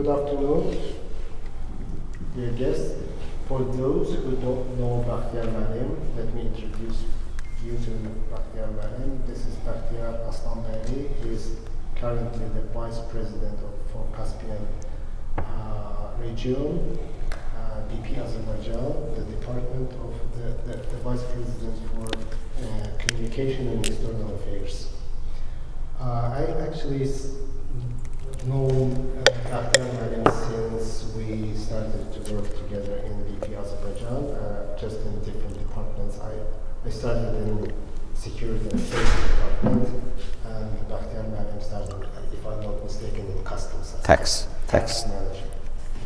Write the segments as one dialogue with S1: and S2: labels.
S1: Good afternoon, dear guests. For those who don't know Bakhtiyar, let me introduce you to Bakhtiyar. This is Bakhtiyar Aslanbayli. He is currently the Vice President for Caspian region, BP Azerbaijan, the Department of the Vice President for Communication and External Affairs. I actually known Bakhtiyar since we started to work together in BP Azerbaijan, just in different departments. I started in security and safety department, and Bakhtiyar started, if I'm not mistaken, in customs.
S2: Tax
S1: manager.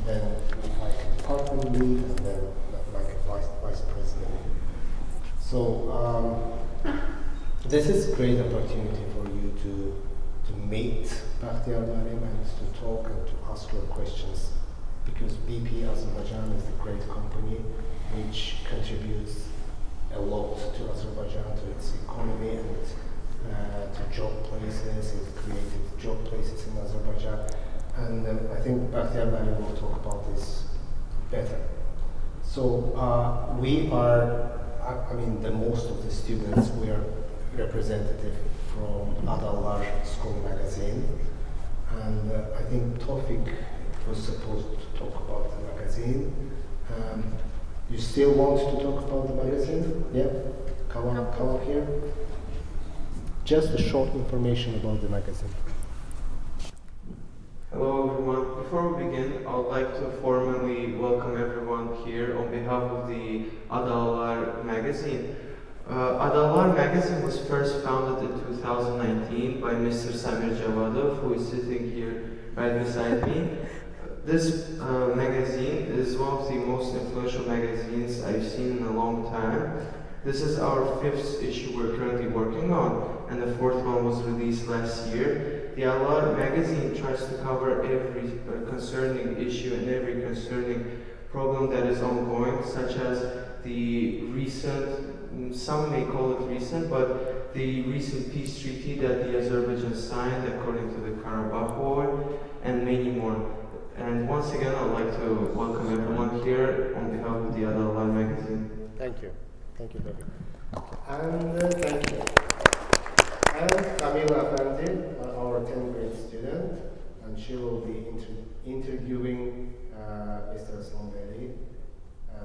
S1: Then like a department lead, and then like a vice president. So this is a great opportunity for you to meet Bakhtiyar and to talk and to ask your questions, because BP Azerbaijan is a great company which contributes a lot to Azerbaijan, to its economy and to job places. It created job places in Azerbaijan, and I think Bakhtiyar will talk about this better. So we are, the most of the students, we are representative from ADAlilar school magazine, and I think Tawfiq was supposed to talk about the magazine. You still want to talk about the magazine? Yeah? Come up here. Just a short information about the magazine.
S3: Hello everyone. Before we begin, I would like to formally welcome everyone here on behalf of the ADAlilar magazine. ADAlilar magazine was first founded in 2019 by Mr. Samir Javadov, who is sitting here right beside me. This magazine is one of the most influential magazines I've seen in a long time. This is our 5th issue we're currently working on, and the 4th one was released last year. The ADAlilar magazine tries to cover every concerning issue and every concerning problem that is ongoing, such as the recent, some may call it recent, but the recent peace treaty that the Azerbaijan signed according to the Karabakh War, and many more. And once again, I'd like to welcome everyone here on behalf of the ADAlilar magazine.
S1: Thank you. Thank you, David. And thank you. And Camila Efendi, our 10th grade student, and she will be interviewing Mr. Aslanbayli.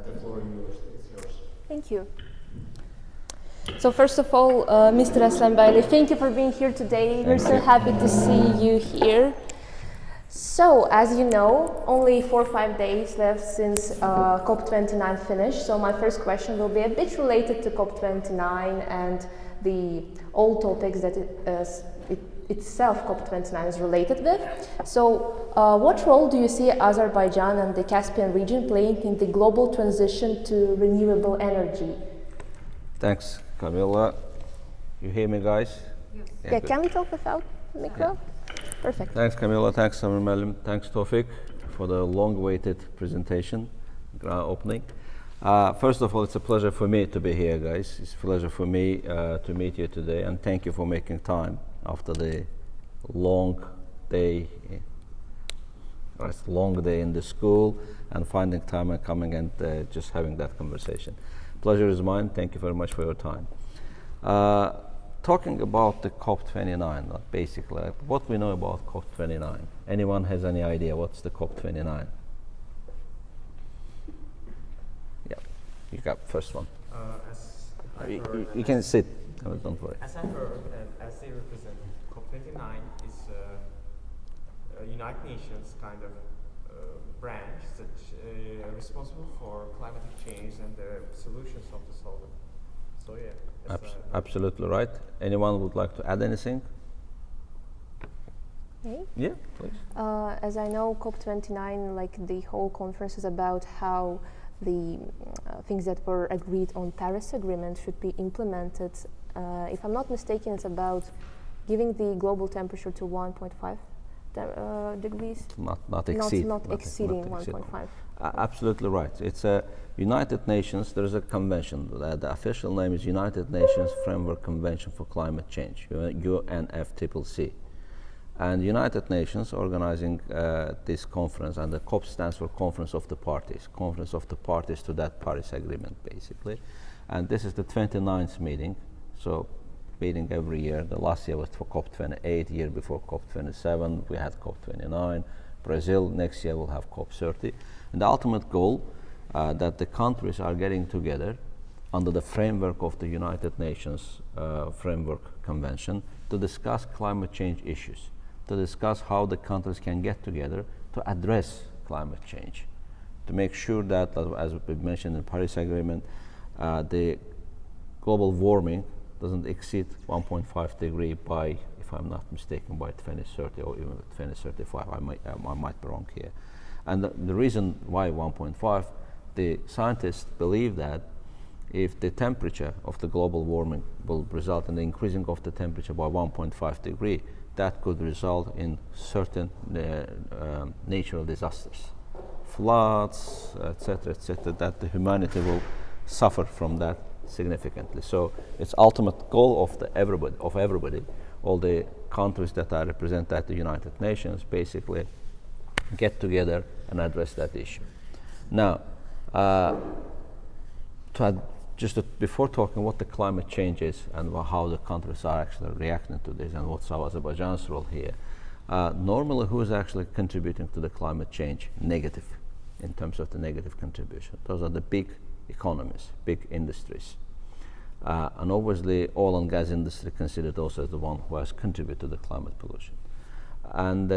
S1: The floor is yours.
S4: Thank you. So first of all, Mr. Aslanbayli, thank you for being here today. We're so happy to see you here. So, as you know, only 4 or 5 days left since COP29 finished. So my first question will be a bit related to COP29 and the all topics that itself COP29 is related with. So what role do you see Azerbaijan and the Caspian region playing in the global transition to renewable energy?
S2: Thanks, Camilla. You hear me, guys?
S4: Yes. Yeah, can we talk without micro? Yeah. Perfect.
S2: Thanks, Camilla. Thanks, Samir Malim. Thanks, Tawfiq, for the long-awaited presentation, opening. First of all, it's a pleasure for me to be here, guys. It's a pleasure for me to meet you today, and thank you for making time after the long day in the school and finding time and coming and just having that conversation. Pleasure is mine. Thank you very much for your time. Talking about the COP29, basically, what we know about COP29. Anyone has any idea what's the COP29? Yeah, you got first one. You can sit. Don't worry.
S5: As I heard, as they represent, COP29 is a United Nations kind of branch that responsible for climatic change and the solutions of the solvent. So yeah.
S2: Absolutely right. Anyone would like to add anything?
S4: Me?
S2: Yeah, please.
S4: As I know, COP29, like the whole conference is about how the things that were agreed on Paris Agreement should be implemented. If I'm not mistaken, it's about giving the global temperature to 1.5 degrees.
S2: Not exceeding
S4: 1.5.
S2: Absolutely right. It's a United Nations. There is a convention. The official name is United Nations Framework Convention for Climate Change, UNFCCC. And United Nations organizing this conference, and the COP stands for Conference of the Parties to that Paris Agreement, basically. And this is the 29th meeting, so meeting every year. The last year was for COP28, year before COP27, we had COP29. Brazil, next year will have COP30. And the ultimate goal that the countries are getting together under the framework of the United Nations Framework Convention to discuss climate change issues, to discuss how the countries can get together to address climate change, to make sure that, as we mentioned in the Paris Agreement, the global warming doesn't exceed 1.5 degree by, if I'm not mistaken, by 2030 or even 2035. I might be wrong here. And the reason why 1.5, the scientists believe that if the temperature of the global warming will result in the increasing of the temperature by 1.5 degree, that could result in certain natural disasters, floods, etc., that the humanity will suffer from that significantly. So it's ultimate goal of everybody, all the countries that are represented at the United Nations, basically get together and address that issue. Now, before talking what the climate change is and how the countries are actually reacting to this and what's Azerbaijan's role here, normally who is actually contributing to the climate change negative in terms of the negative contribution? Those are the big economies, big industries. And obviously oil and gas industry considered also as the one who has contributed to the climate pollution. And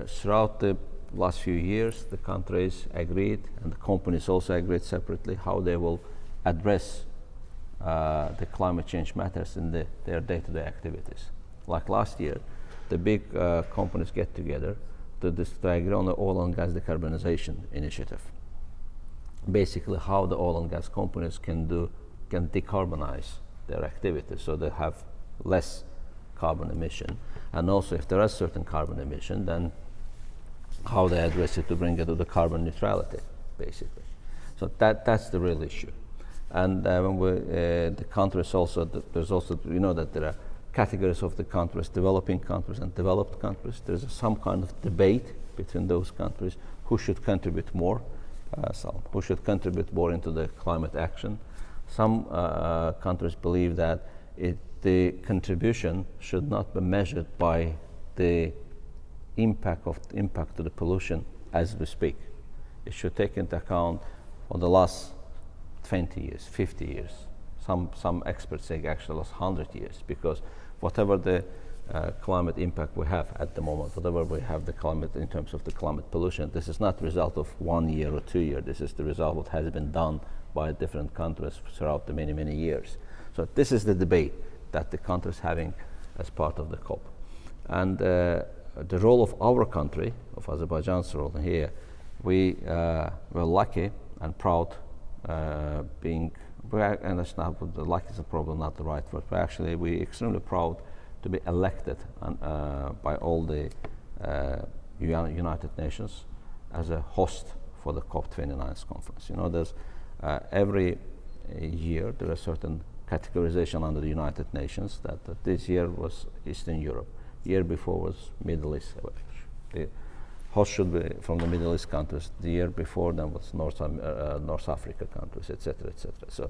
S2: throughout the last few years, the countries agreed, and the companies also agreed separately, how they will address the climate change matters in their day-to-day activities. Like last year, the big companies get together to agree on the oil and gas decarbonization initiative. Basically, how the oil and gas companies can decarbonize their activities so they have less carbon emission. And also, if there is certain carbon emission, then how they address it to bring it to the carbon neutrality, basically. So that's the real issue. And when the countries also, there's also, you know that there are categories of the countries, developing countries and developed countries. There's some kind of debate between those countries who should contribute more, who should contribute more into the climate action. Some countries believe that the contribution should not be measured by the impact to the pollution as we speak. It should take into account on the last 20 years, 50 years. Some experts say actually last 100 years, because whatever the climate impact we have at the moment, whatever we have the climate in terms of the climate pollution, this is not the result of 1 year or 2 years. This is the result of what has been done by different countries throughout the many years. So this is the debate that the countries having as part of the COP. And the role of our country, of Azerbaijan's role here, we were lucky and proud and that's not, the lucky is probably not the right word, but actually we're extremely proud to be elected by all the United Nations as a host for the COP29 conference. You know, there's every year there are certain categorization under the United Nations that this year was Eastern Europe, year before was Middle East. The host should be from the Middle East countries. The year before them was North Africa countries, etc., etc. So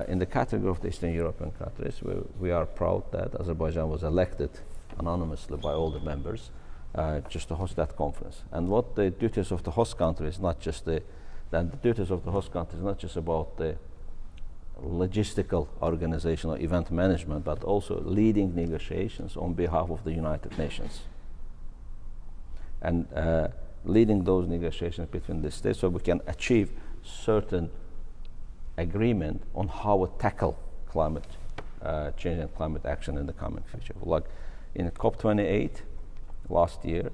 S2: in the category of the Eastern European countries, we are proud that Azerbaijan was elected anonymously by all the members just to host that conference. And what the duties of the host country is not just the duties of the host country is not just about the logistical organization or event management, but also leading negotiations on behalf of the United Nations. And leading those negotiations between the states so we can achieve certain agreement on how to tackle climate change and climate action in the coming future. Like in COP28 last year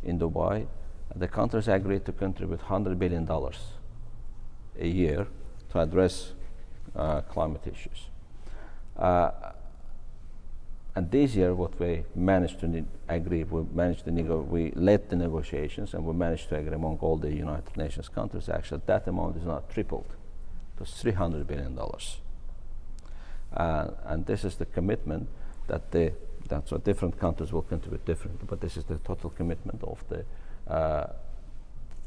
S2: in Dubai, the countries agreed to contribute $100 billion a year to address climate issues. And this year, what we managed to agree, we led the negotiations, and we managed to agree among all the United Nations countries. Actually, that amount is not tripled to $300 billion. And this is the commitment that the That's what different countries will contribute differently, but this is the total commitment of the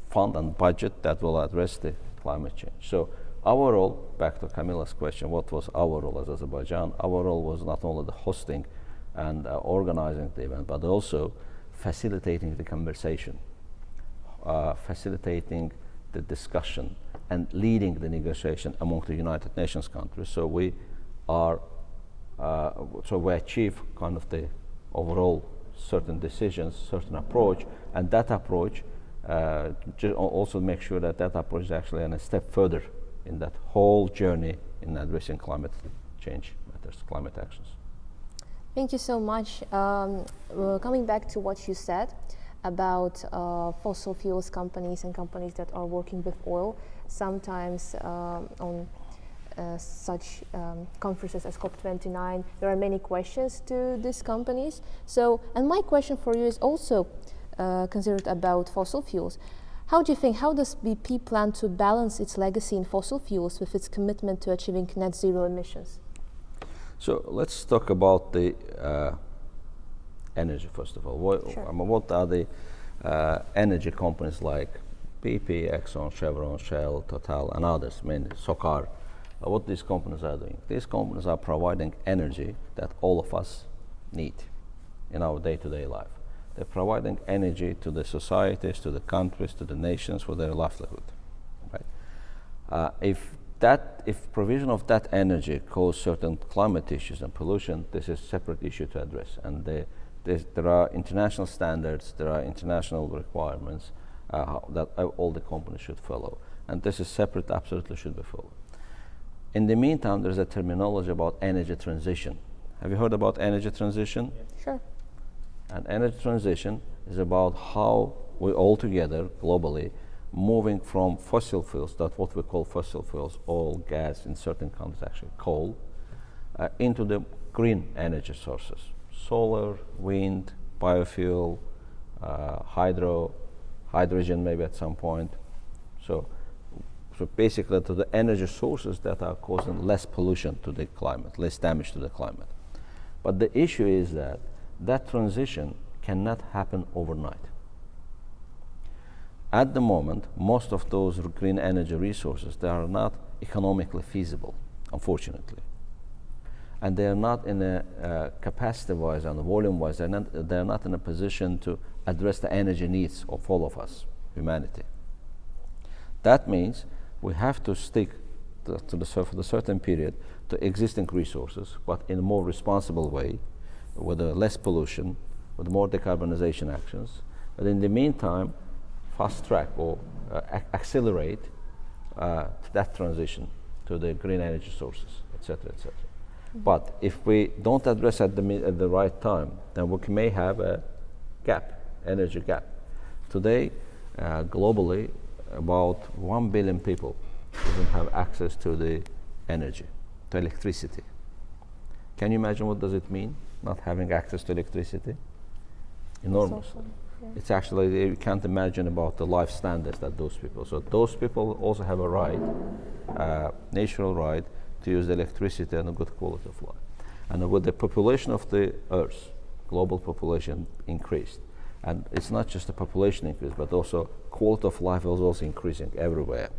S2: fund and budget that will address the climate change. So our role, back to Camilla's question, what was our role as Azerbaijan? Our role was not only the hosting and organizing the event, but also facilitating the conversation, facilitating the discussion, and leading the negotiation among the United Nations countries. So we are, so we achieve kind of the overall certain decisions, certain approach, and that approach also make sure that that approach is actually a step further in that whole journey in addressing climate change matters, climate actions.
S4: Thank you so much. Coming back to what you said about fossil fuels companies and companies that are working with oil, sometimes on such conferences as COP29, there are many questions to these companies. So, and my question for you is also considered about fossil fuels. How do you think, how does BP plan to balance its legacy in fossil fuels with its commitment to achieving net zero emissions?
S2: So let's talk about the energy first of all.
S4: Sure.
S2: What are the energy companies like BP, Exxon, Chevron, Shell, Total, and others, mainly SOCAR, what these companies are doing? These companies are providing energy that all of us need in our day-to-day life. They're providing energy to the societies, to the countries, to the nations for their livelihood. Right? If provision of that energy causes certain climate issues and pollution, this is a separate issue to address. And there are international standards, there are international requirements that all the companies should follow. And this is separate, absolutely should be followed. In the meantime, there's a terminology about energy transition. Have you heard about energy transition?
S4: Yeah. Sure.
S2: And energy transition is about how we all together globally moving from fossil fuels, that's what we call fossil fuels, oil, gas, in certain countries actually coal, into the green energy sources, solar, wind, biofuel, hydrogen maybe at some point. So basically to the energy sources that are causing less pollution to the climate, less damage to the climate. But the issue is that transition cannot happen overnight. At the moment, most of those green energy resources, they are not economically feasible, unfortunately. And they are not in a capacity-wise and volume-wise, they're not in a position to address the energy needs of all of us, humanity. That means we have to stick for the certain period to existing resources, but in a more responsible way, with less pollution, with more decarbonization actions. But in the meantime, fast track or accelerate that transition to the green energy sources, etc., etc. Mm-hmm. But if we don't address at the right time, then we may have a gap, energy gap. Today, globally, about 1 billion people don't have access to the energy, to electricity. Can you imagine what does it mean, not having access to electricity? Enormous. Yeah. It's actually, you can't imagine about the life standards that those people. So those people also have a right, natural right, to use the electricity and a good quality of life. And with the population of the Earth, global population increased. And it's not just the population increase, but also quality of life is also increasing everywhere.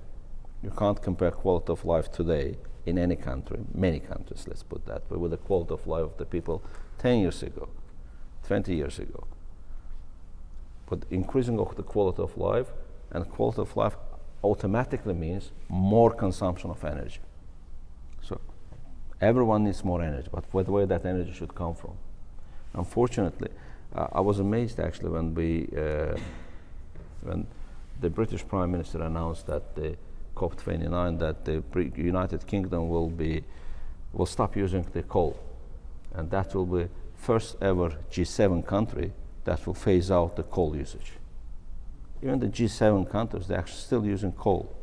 S2: You can't compare quality of life today in any country, many countries, let's put that, but with the quality of life of the people 10 years ago, 20 years ago. But increasing of the quality of life, and quality of life automatically means more consumption of energy. So everyone needs more energy, but where that energy should come from. Unfortunately, I was amazed actually when the British Prime Minister announced that the COP29 that the United Kingdom will stop using the coal, and that will be first ever G7 country that will phase out the coal usage. Even the G7 countries, they're actually still using coal.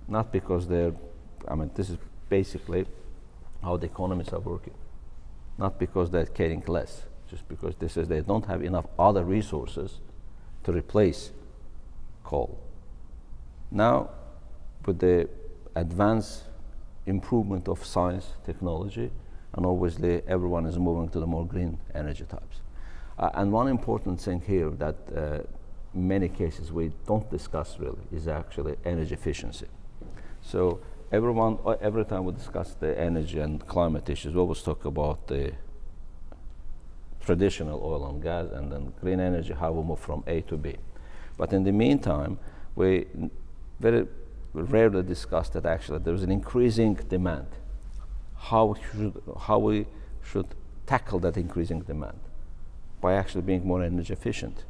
S2: Not because this is basically how the economies are working. Not because they're caring less, just because they don't have enough other resources to replace coal. Now, with the advanced improvement of science, technology, and obviously everyone is moving to the more green energy types. And one important thing here that in many cases we don't discuss really is actually energy efficiency. So every time we discuss the energy and climate issues, we always talk about the traditional oil and gas and then green energy, how we move from A to B. But in the meantime, we very rarely discuss that actually there is an increasing demand. How we should tackle that increasing demand by actually being more energy efficient.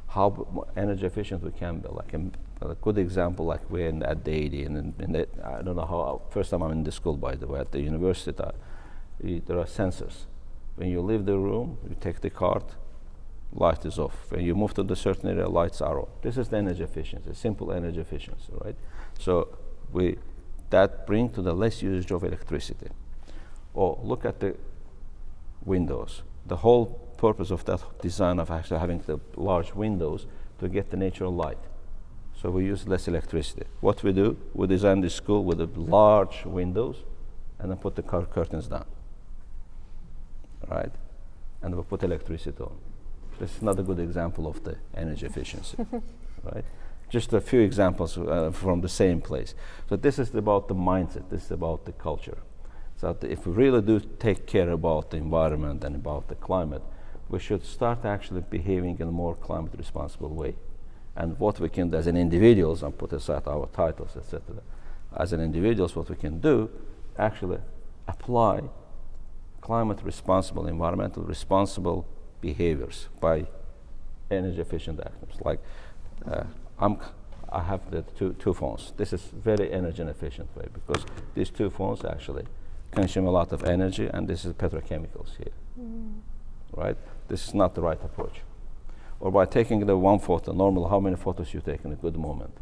S2: How energy efficient we can be. Like a good example, like we're at the AD, and I don't know how. First time I'm in the school, by the way, at the university, there are sensors. When you leave the room, you take the card, light is off. When you move to the certain area, lights are on. This is the energy efficiency, simple energy efficiency, right? So that brings to the less usage of electricity. Or look at the windows. The whole purpose of that design of actually having the large windows to get the natural light. So we use less electricity. What we do, we design the school with the large windows and then put the curtains down, right? And we put electricity on. This is not a good example of the energy efficiency, right? Just a few examples from the same place. So this is about the mindset, this is about the culture. So if we really do take care about the environment and about the climate, we should start actually behaving in a more climate responsible way. And what we can do as an individuals, and put aside our titles, etc. As an individuals, what we can do, actually apply climate responsible, environmental responsible behaviors by energy efficient actions. Like I have the two phones. This is very energy efficient way because these two phones actually consume a lot of energy, and this is petrochemicals here, right? This is not the right approach. Or by taking the one photo, normally how many photos you take in a good moment?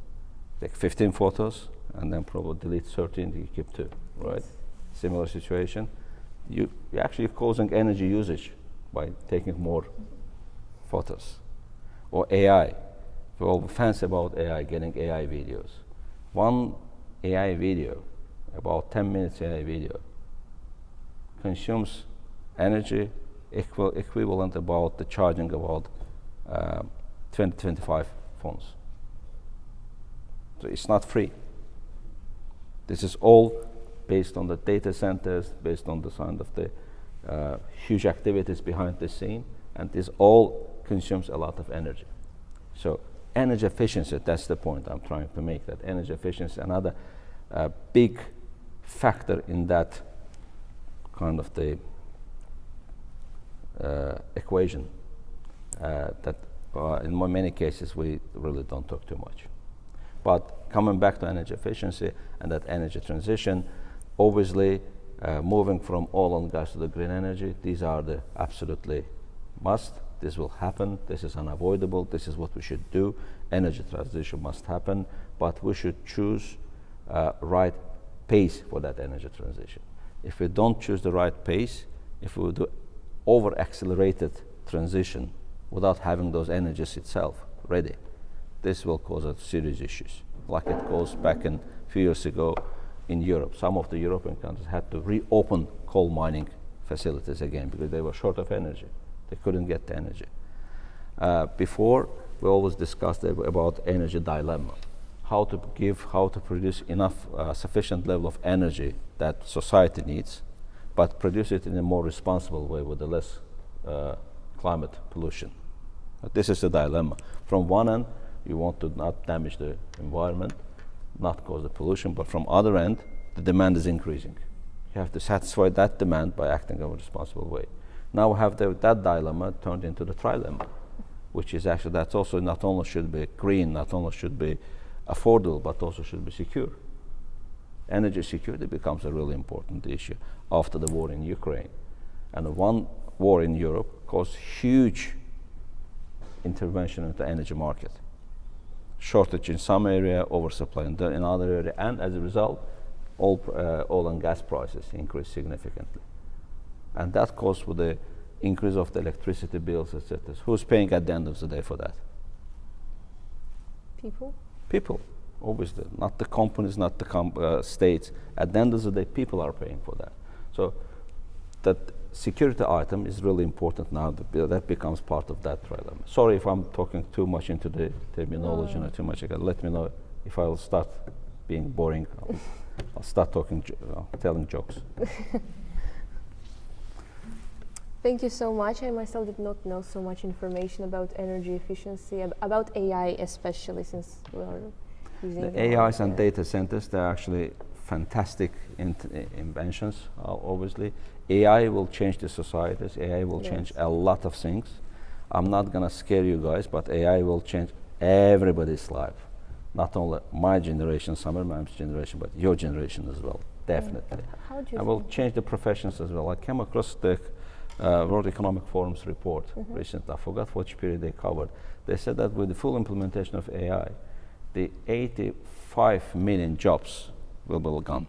S2: Take 15 photos, and then probably delete 13, you keep 2, right? Similar situation. You're actually causing energy usage by taking more photos. Or AI. We're all fancy about AI, getting AI videos. One AI video, about 10 minutes AI video, consumes energy equivalent about the charging about 20-25 phones. So it's not free. This is all based on the data centers, based on the kind of the huge activities behind the scene, and this all consumes a lot of energy. So energy efficiency, that's the point I'm trying to make, that energy efficiency, another big factor in that kind of the equation that in many cases we really don't talk too much. But coming back to energy efficiency and that energy transition, obviously moving from oil and gas to the green energy, these are the absolutely must. This will happen, this is unavoidable, this is what we should do. Energy transition must happen, but we should choose right pace for that energy transition. If we don't choose the right pace, if we do over-accelerated transition without having those energies itself ready, this will cause us serious issues. Like it caused back a few years ago in Europe. Some of the European countries had to reopen coal mining facilities again because they were short of energy. They couldn't get the energy. Before, we always discussed about energy dilemma. How to produce enough sufficient level of energy that society needs, but produce it in a more responsible way with the less climate pollution. This is the dilemma. From one end, you want to not damage the environment, not cause the pollution, but from other end, the demand is increasing. You have to satisfy that demand by acting in a responsible way. Now we have that dilemma turned into the trilemma, which is actually that also not only should be green, not only should be affordable, but also should be secure. Energy security becomes a really important issue after the war in Ukraine. And one war in Europe caused huge intervention into the energy market. Shortage in some area, oversupply in another area, and as a result, oil and gas prices increased significantly. And that caused with the increase of the electricity bills, etc. Who's paying at the end of the day for that? People, obviously, not the companies, not the states. At the end of the day, people are paying for that. So that security item is really important now. That becomes part of that threat. Sorry if I'm talking too much into the terminology and too much. Let me know if I'll start being boring. I'll start talking, telling jokes.
S4: Thank you so much. I myself did not know so much information about energy efficiency, about AI especially, since we are using
S2: the AIs and data centers, they're actually fantastic inventions, obviously. AI will change the societies. AI will change a lot of things. I'm not going to scare you guys, but AI will change everybody's life. Not only my generation, Summer Ma'am's generation, but your generation as well, definitely.
S4: How do you
S2: And will change the professions as well. I came across the World Economic Forum's report recently. I forgot which period they covered. They said that with the full implementation of AI, the 85 million jobs will be gone.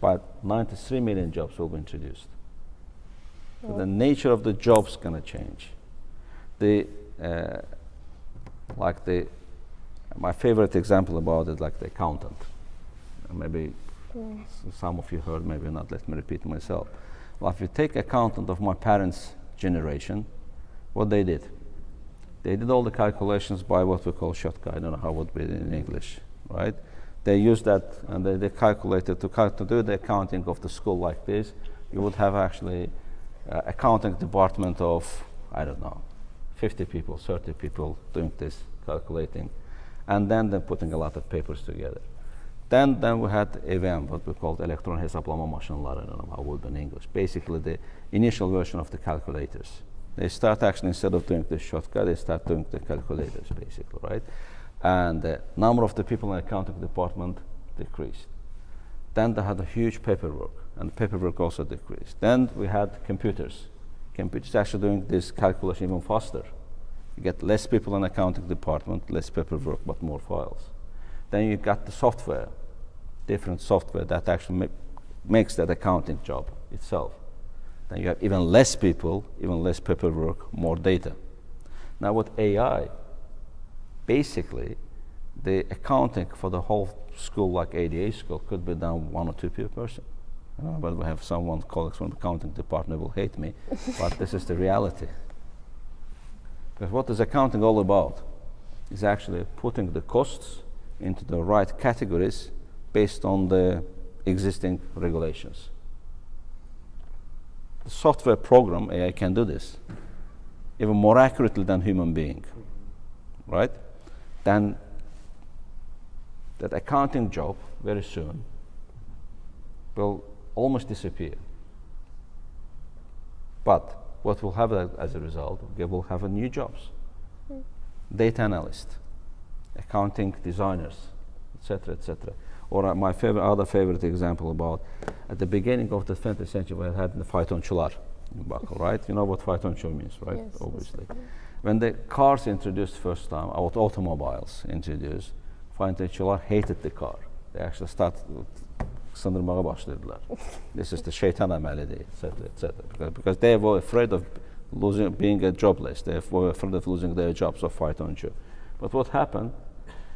S2: But 93 million jobs will be introduced. So the nature of the jobs going to change. My favorite example about it, like the accountant. Maybe some of you heard, maybe not. Let me repeat myself. Well, if you take accountant of my parents' generation, what they did all the calculations by what we call shortcut. I don't know how it would be in English, right? They used that and they calculated to do the accounting of the school like this. You would have actually accounting department of, I don't know, 50 people, 30 people doing this calculating, and then they're putting a lot of papers together. Then we had EVM, what we called elektron hesaplama maşınları. I don't know how it would be in English. Basically, the initial version of the calculators. They start actually, instead of doing the shortcut, they start doing the calculators, basically, right? And the number of the people in the accounting department decreased. Then they had a huge paperwork, and the paperwork also decreased. Then we had computers. Computers actually doing this calculation even faster. You get less people in the accounting department, less paperwork, but more files. Then you got the software, different software that actually makes that accounting job itself. Then you have even less people, even less paperwork, more data. Now with AI, basically, the accounting for the whole school, like ADA school, could be done 1 or 2 per person. I don't know, but we have colleagues from the accounting department will hate me, but this is the reality. Because what is accounting all about is actually putting the costs into the right categories based on the existing regulations. The software program, AI can do this, even more accurately than human being, right? Then that accounting job very soon will almost disappear. But what will happen as a result, we will have new jobs. Data analyst, accounting designers, etc., etc. Or my other favorite example about at the beginning of the 20th century, we had the faytonçular in Baku, right? You know what faytonçu means, right?
S4: Yes,
S2: obviously. When the cars introduced first time, automobiles introduced, faytonçular hated the car. They actually started sındırmaya başladılar. This is the şeytan amelidir, etc., etc. Because they were afraid of being jobless. They were afraid of losing their jobs of faytonçu. But what happened?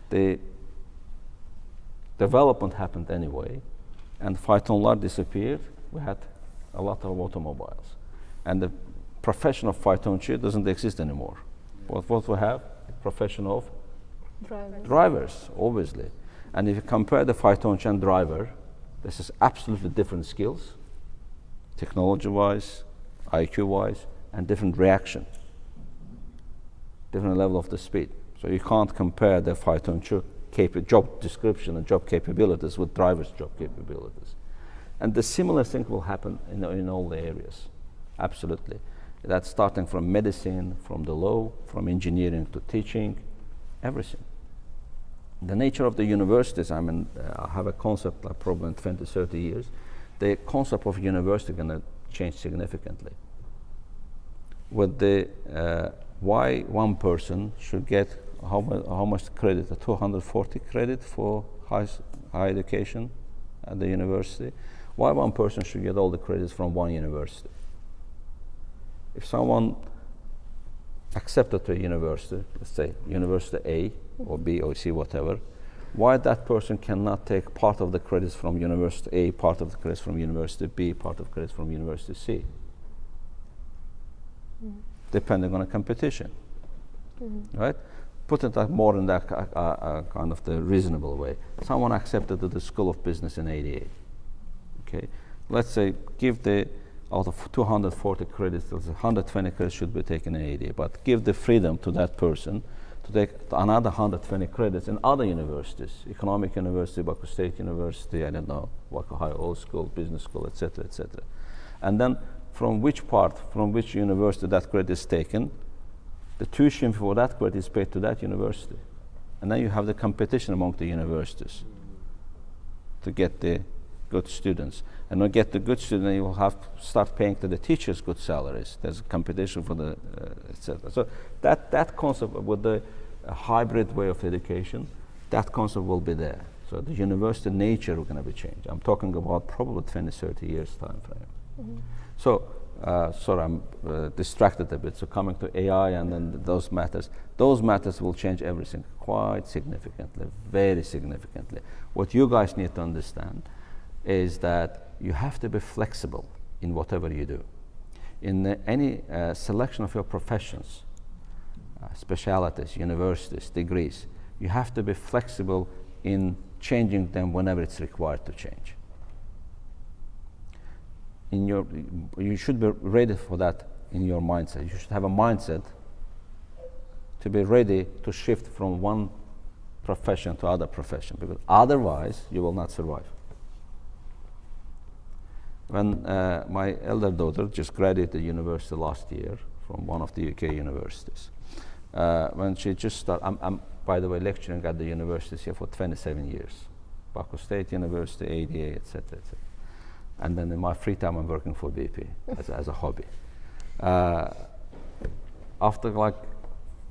S2: The development happened anyway, and faytonlar disappeared. We had a lot of automobiles, and the profession of faytonçu doesn't exist anymore. What we have? Profession of drivers, obviously. And if you compare the faytonçu and driver, this is absolutely different skills, technology-wise, IQ-wise, and different reaction, different level of the speed. So you can't compare the faytonçu job description and job capabilities with driver's job capabilities. And the similar thing will happen in all the areas, absolutely. That's starting from medicine, from the law, from engineering to teaching, everything. The nature of the universities, I have a concept like probably in 20, 30 years, the concept of university is going to change significantly. With the why one person should get how much credit, 240 credit for high education at the university. Why one person should get all the credits from one university? If someone accepted to a university, let's say University A or B or C, whatever, why that person cannot take part of the credits from University A, part of the credits from University B, part of the credits from University C, depending on a competition, right? Put it like more in that kind of the reasonable way. Someone accepted to the School of Business in 88, okay? Let's say give the, out of 240 credits, 120 credits should be taken in 88, but give the freedom to that person to take another 120 credits in other universities, Economic University, Baku State University, I don't know, Baku High Old School, Business School, etc., etc. And then from which university that credit is taken, the tuition for that credit is paid to that university. And then you have the competition among the universities to get the good students. And to get the good students, you will have to start paying to the teachers good salaries. There's a competition for the, etc. So that concept with the hybrid way of education, that concept will be there. So the university nature is going to be changed. I'm talking about probably 20, 30 years time frame. So, sorry, I'm distracted a bit. So coming to AI and then those matters will change everything quite significantly, very significantly. What you guys need to understand is that you have to be flexible in whatever you do. In any selection of your professions, specialities, universities, degrees, you have to be flexible in changing them whenever it's required to change. You should be ready for that in your mindset. You should have a mindset to be ready to shift from one profession to other profession, because otherwise you will not survive. When my elder daughter just graduated university last year from one of the UK universities, when she just started, I'm by the way lecturing at the universities here for 27 years, Baku State University, ADA, etc., etc. And then in my free time, I'm working for BP as a hobby. After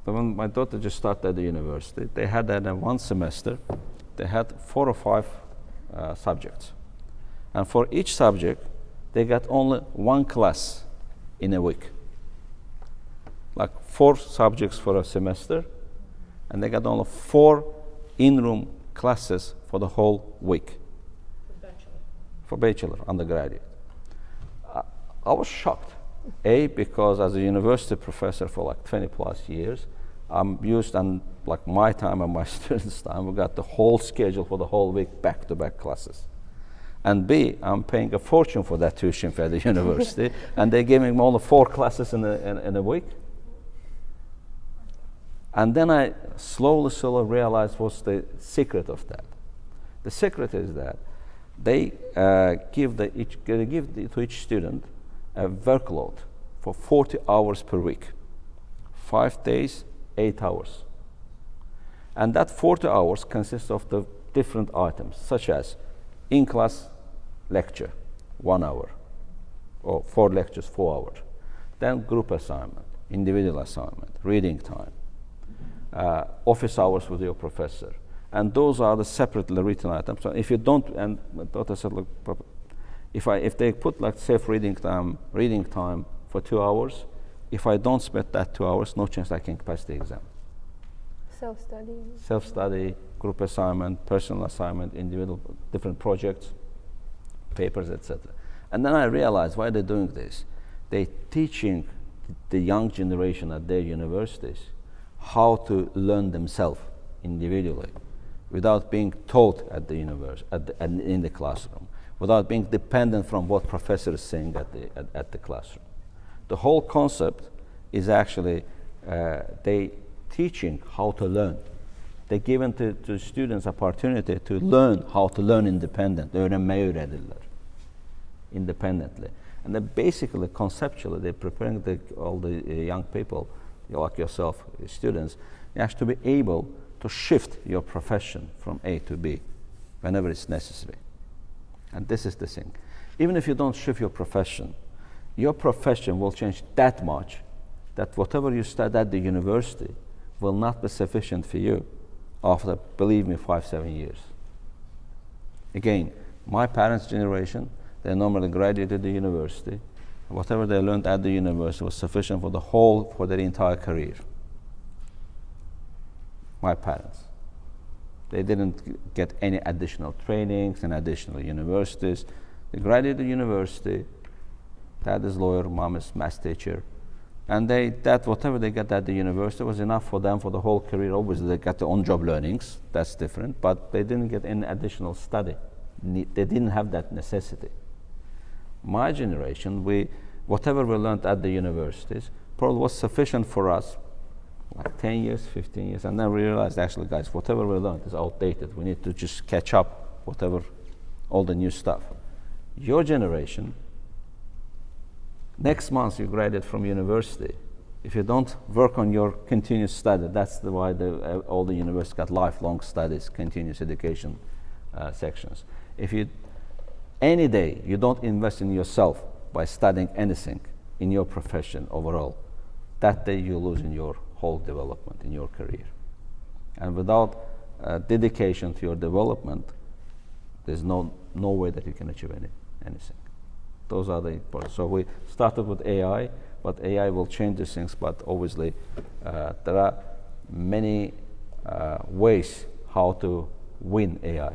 S2: when my daughter just started at the university, they had that in one semester, they had 4 or 5 subjects. And for each subject, they got only one class in a week. Like 4 subjects for a semester, and they got only 4 in-room classes for the whole week. For bachelor, undergraduate. I was shocked. Because as a university professor for like 20 plus years, I'm used on like my time and my students' time, we got the whole schedule for the whole week, back-to-back classes. And B, I'm paying a fortune for that tuition for the university, and they're giving me only 4 classes in a week. And then I slowly realized what's the secret of that. The secret is that they give to each student a workload for 40 hours per week, 5 days, 8 hours. And that 40 hours consists of the different items, such as in-class lecture, 1 hour, or 4 lectures, 4 hours. Then group assignment, individual assignment, reading time, office hours with your professor. And those are the separately written items. So if you don't, and my daughter said, look, Papa, if they put like safe reading time for 2 hours, if I don't spend that 2 hours, no chance I can pass the exam.
S4: Self-study.
S2: Self-study, group assignment, personal assignment, individual, different projects, papers, etc. And then I realized why they're doing this. They're teaching the young generation at their universities how to learn themselves individually, without being taught at the university, in the classroom, without being dependent from what professor is saying at the classroom. The whole concept is actually they teaching how to learn. They're giving to students opportunity to learn how to learn independently, independently. And then basically, conceptually, they're preparing all the young people, like yourself, students, you have to be able to shift your profession from A to B whenever it's necessary. And this is the thing. Even if you don't shift your profession will change that much that whatever you study at the university will not be sufficient for you after, believe me, 5-7 years. Again, my parents' generation, they normally graduated the university. Whatever they learned at the university was sufficient for their entire career. My parents. They didn't get any additional trainings and additional universities. They graduated university. Dad is lawyer, mom is math teacher. And that whatever they got at the university was enough for them for the whole career. Obviously, they got their on-job learnings. That's different. But they didn't get any additional study. They didn't have that necessity. My generation, whatever we learned at the universities probably was sufficient for us, like 10 years, 15 years. And then we realized, actually, guys, whatever we learned is outdated. We need to just catch up, all the new stuff. Your generation, next month you graduate from university. If you don't work on your continuous study, that's why all the universities got lifelong studies, continuous education sections. If you, any day, you don't invest in yourself by studying anything in your profession overall, that day you lose in your whole development in your career. And without dedication to your development, there's no way that you can achieve anything. Those are the important. So we started with AI, but AI will change these things. But obviously, there are many ways how to win AI.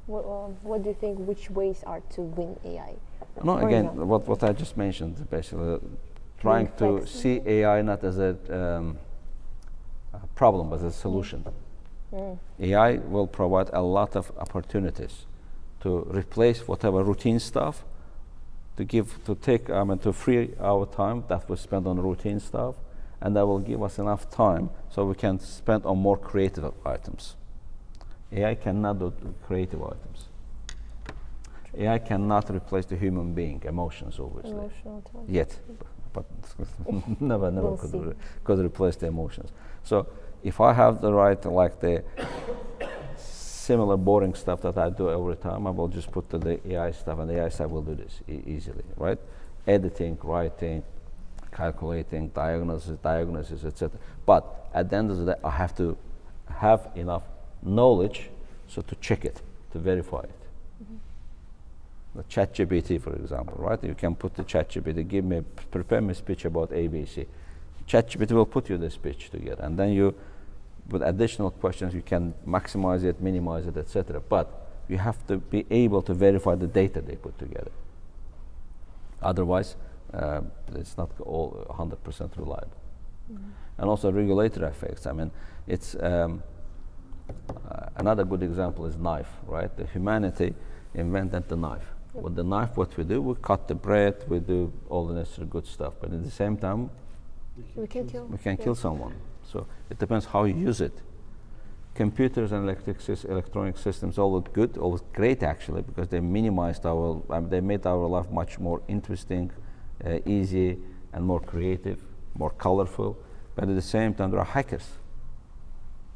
S4: What do you think? Which ways are to win AI?
S2: No, again, what I just mentioned, basically, trying to see AI not as a problem, but as a solution. AI will provide a lot of opportunities to replace whatever routine stuff, to free our time that we spend on routine stuff, and that will give us enough time so we can spend on more creative items. AI cannot do creative items. AI cannot replace the human being, emotions, obviously.
S4: Emotional time.
S2: Yet, but never could replace the emotions. So if I have the right, like the similar boring stuff that I do every time, I will just put to the AI stuff, and the AI stuff will do this easily, right? Editing, writing, calculating, diagnosis, etc. But at the end of the day, I have to have enough knowledge so to check it, to verify it. The ChatGPT, for example, right? You can put the ChatGPT, prepare me a speech about ABC. ChatGPT will put you the speech together, and then you, with additional questions, you can maximize it, minimize it, etc. But you have to be able to verify the data they put together. Otherwise, it's not all 100% reliable. And also regulatory effects. I mean, it's another good example is knife, right? The humanity invented the knife. With the knife, what we do, we cut the bread, we do all the necessary good stuff, but at the same time,
S4: we can kill
S2: someone. So it depends how you use it. Computers and electronic systems all look good, all look great actually, because they minimized they made our life much more interesting, easy, and more creative, more colorful. But at the same time, there are hackers,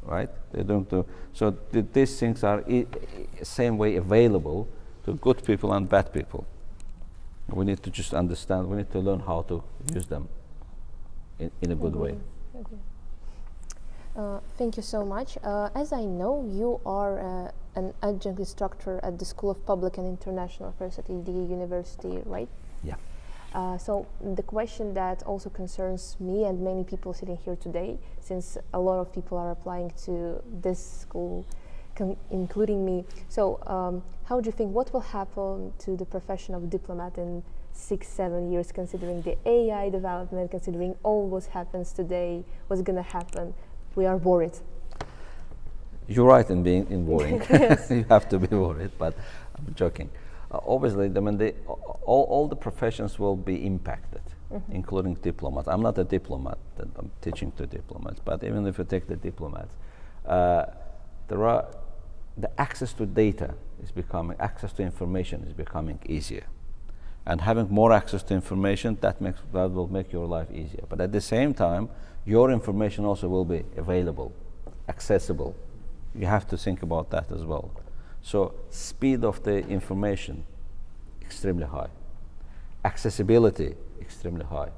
S2: right? They don't do. So these things are same way available to good people and bad people. We need to just understand. We need to learn how to use them in a good way.
S4: Thank you so much. As I know, you are an adjunct instructor at the School of Public and International Affairs at ADA University, right?
S2: Yeah.
S4: So the question that also concerns me and many people sitting here today, since a lot of people are applying to this school, including me. So how do you think, what will happen to the profession of diplomat in 6-7 years, considering the AI development, considering all what happens today, what's going to happen? We are worried.
S2: You're right in being worrying. You have to be worried, but I'm joking. Obviously, I mean, all the professions will be impacted, including diplomats. I'm not a diplomat, I'm teaching to diplomats, but even if you take the diplomats, the access to data is becoming, access to information is becoming easier. And having more access to information, that will make your life easier. But at the same time, your information also will be available, accessible. You have to think about that as well. So speed of the information, extremely high. Accessibility, extremely high.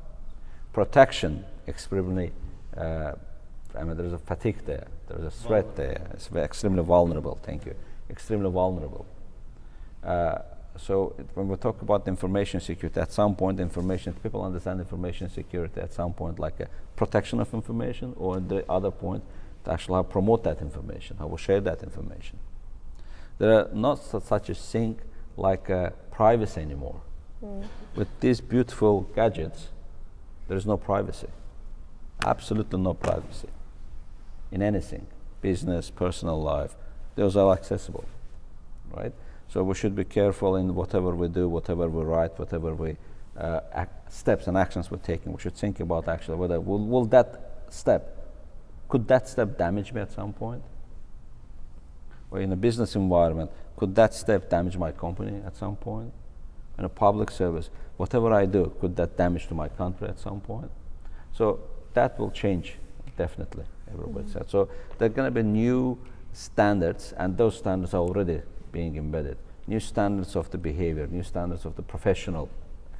S2: Protection, extremely, there's a fatigue there, there's a threat there. It's extremely vulnerable, thank you. Extremely vulnerable. So when we talk about information security, at some point people understand information security at some point like a protection of information, or at the other point, to actually promote that information, how we share that information. There are not such a thing like privacy anymore. With these beautiful gadgets, there is no privacy. Absolutely no privacy in anything, business, personal life. Those are accessible, right? So we should be careful in whatever we do, whatever we write, whatever we steps and actions we're taking. We should think about actually whether could that step damage me at some point? Or in a business environment, could that step damage my company at some point? In a public service, whatever I do, could that damage to my country at some point? So that will change, definitely, everybody said. So there are going to be new standards, and those standards are already being embedded. New standards of the behavior, new standards of the professional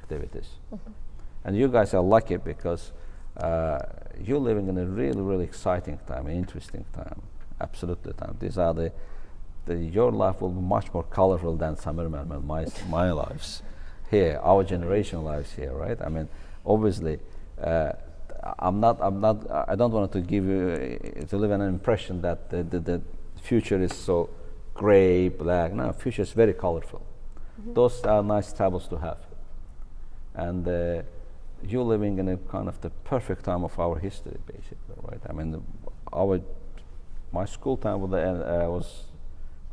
S2: activities. And you guys are lucky because you're living in a really, really exciting time, an interesting time, absolutely time. These are your life will be much more colorful than Samirman and my lives here, our generation lives here, right? I mean, obviously, I don't want to give you, to live an impression that the future is so gray, black. No, future is very colorful. Those are nice travels to have. And you're living in a kind of the perfect time of our history, basically, right? I mean, my school time was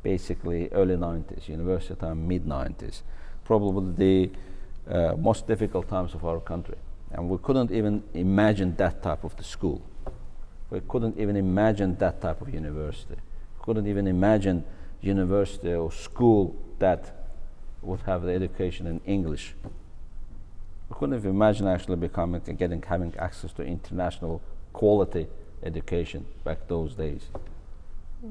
S2: basically early 90s, university time, mid-90s, probably the most difficult times of our country. And we couldn't even imagine that type of the school. We couldn't even imagine that type of university. Couldn't even imagine university or school that would have the education in English. We couldn't even imagine actually having access to international quality education back those days.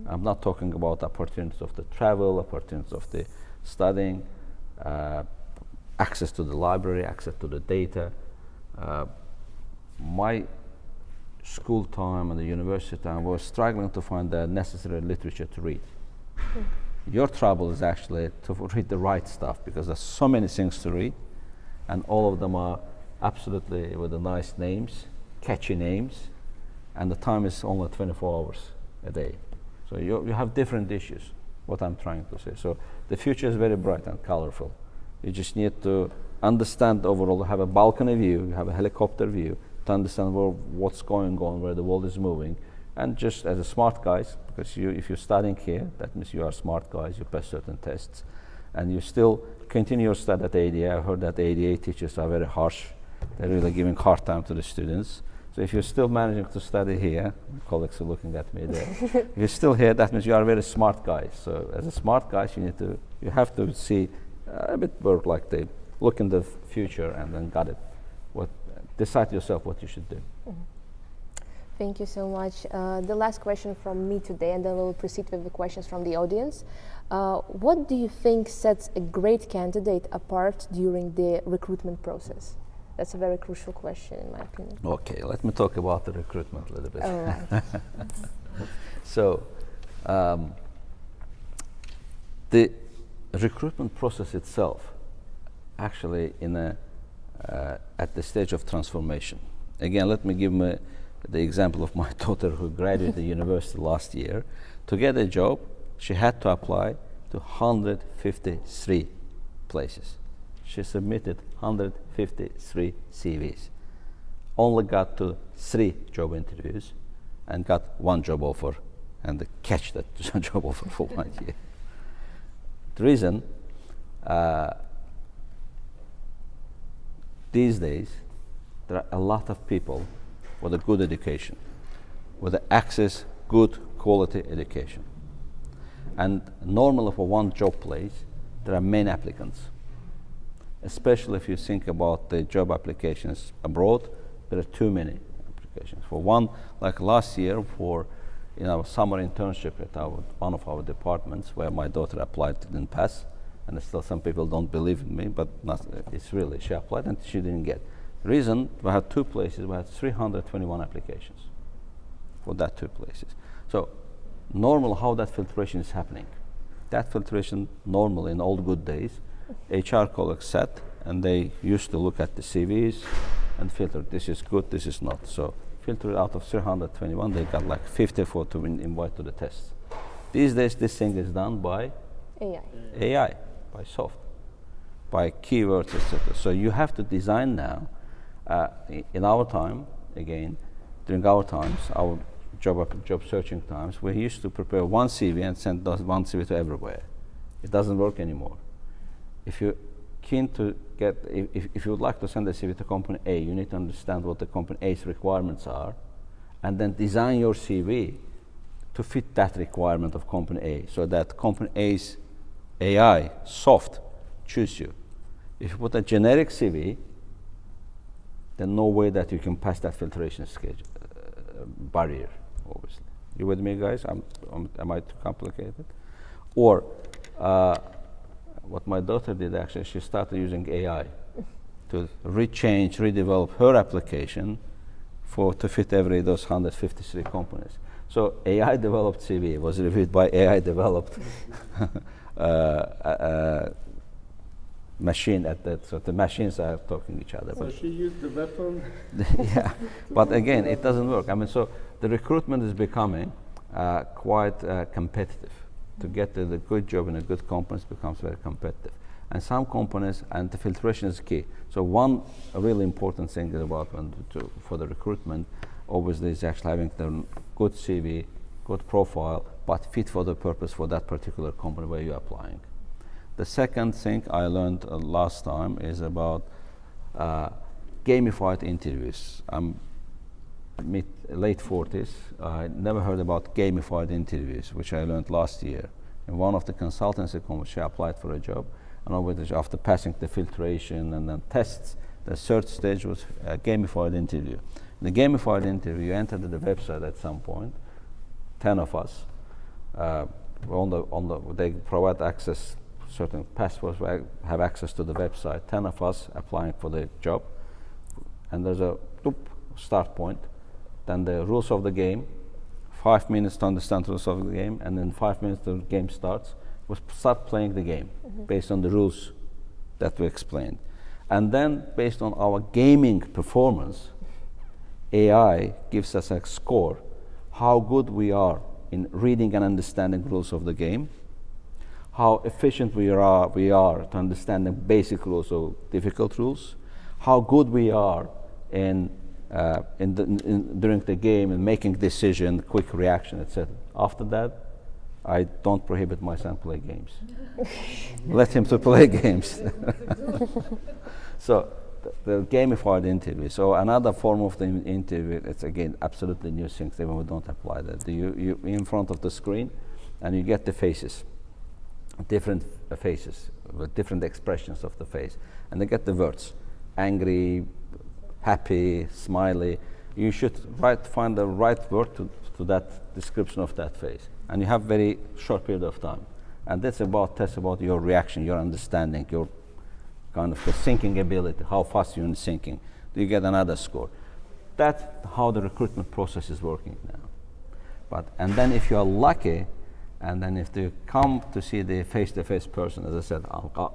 S2: I'm not talking about opportunities of the travel, opportunities of the studying, access to the library, access to the data. My school time and the university time was struggling to find the necessary literature to read. Your trouble is actually to read the right stuff because there's so many things to read, and all of them are absolutely with the nice names, catchy names, and the time is only 24 hours a day. So you have different issues, what I'm trying to say. So the future is very bright and colorful. You just need to understand overall, have a balcony view, you have a helicopter view to understand what's going on, where the world is moving. And just as a smart guys, because if you're studying here, that means you are smart guys, you pass certain tests, and you still continue your study at ADA. I heard that ADA teachers are very harsh. They're really giving hard time to the students. So if you're still managing to study here, my colleagues are looking at me there. If you're still here, that means you are very smart guys. So as a smart guys, you have to see a bit more like they look in the future and then decide yourself what you should do.
S4: Thank you so much. The last question from me today, and then we'll proceed with the questions from the audience. What do you think sets a great candidate apart during the recruitment process? That's a very crucial question, in my opinion.
S2: Okay, let me talk about the recruitment a little bit.
S4: All right.
S2: So, the recruitment process itself, actually, at the stage of transformation. Again, let me give the example of my daughter who graduated university last year. To get a job, she had to apply to 153 places. She submitted 153 CVs, only got to 3 job interviews, and got 1 job offer, and catch that job offer for 1 year. The reason, these days, there are a lot of people with a good education, with access good quality education. And normally for one job place, there are many applicants. Especially if you think about the job applications abroad, there are too many applications. For one, like last year for summer internship at one of our departments where my daughter applied, didn't pass, and still some people don't believe in me, but it's really, she applied and she didn't get. The reason, we had 2 places, we had 321 applications for that 2 places. So normal how that filtration is happening. That filtration normally in old good days, HR colleagues sat and they used to look at the CVs and filter, this is good, this is not. So filtered out of 321, they got like 54 to invite to the tests. These days, this thing is done by AI, by soft, by keywords, etc. So you have to design now, in our time, again, during our times, our job searching times, we used to prepare one CV and send those one CV to everywhere. It doesn't work anymore. If you're keen to get, if you would like to send a CV to company A, you need to understand what the company A's requirements are, and then design your CV to fit that requirement of company A, so that company A's AI, soft, choose you. If you put a generic CV, then no way that you can pass that filtration barrier, obviously. You with me, guys? Am I too complicated? Or, what my daughter did actually, she started using AI to redevelop her application to fit those 153 companies. So AI developed CV was reviewed by AI developed machine at that. So the machines are talking each other.
S1: So she used the weapon.
S2: Yeah, but again, it doesn't work. I mean, so the recruitment is becoming quite competitive. To get the good job in a good company becomes very competitive. And some companies, and the filtration is key. So one really important thing about for the recruitment, obviously, is actually having the good CV, good profile, but fit for the purpose for that particular company where you're applying. The second thing I learned last time is about gamified interviews. I'm late 40s. I never heard about gamified interviews, which I learned last year. In one of the consultancy companies, I applied for a job, and after passing the filtration and then tests, the third stage was a gamified interview. In the gamified interview, you entered the website at some point, 10 of us. They provide access, certain passwords have access to the website, 10 of us applying for the job, and there's a start point. Then the rules of the game, 5 minutes to understand the rules of the game, and then 5 minutes the game starts. We start playing the game based on the rules that we explained. And then based on our gaming performance, AI gives us a score, how good we are in reading and understanding rules of the game, how efficient we are to understand the basic rules or difficult rules, how good we are during the game and making decision, quick reaction, etc. After that, I don't prohibit my son play games. Let him to play games. So the gamified interview. So another form of the interview, it's again absolutely new things, even we don't apply that. You in front of the screen and you get the faces, different faces with different expressions of the face, and they get the words, angry, happy, smiley. You should find the right word to that description of that face, and you have very short period of time, and that's test about your reaction, your understanding, your kind of the thinking ability, how fast you're in thinking. Do you get another score? That's how the recruitment process is working now. And then if you are lucky, and then if they come to see the face-to-face person, as I said,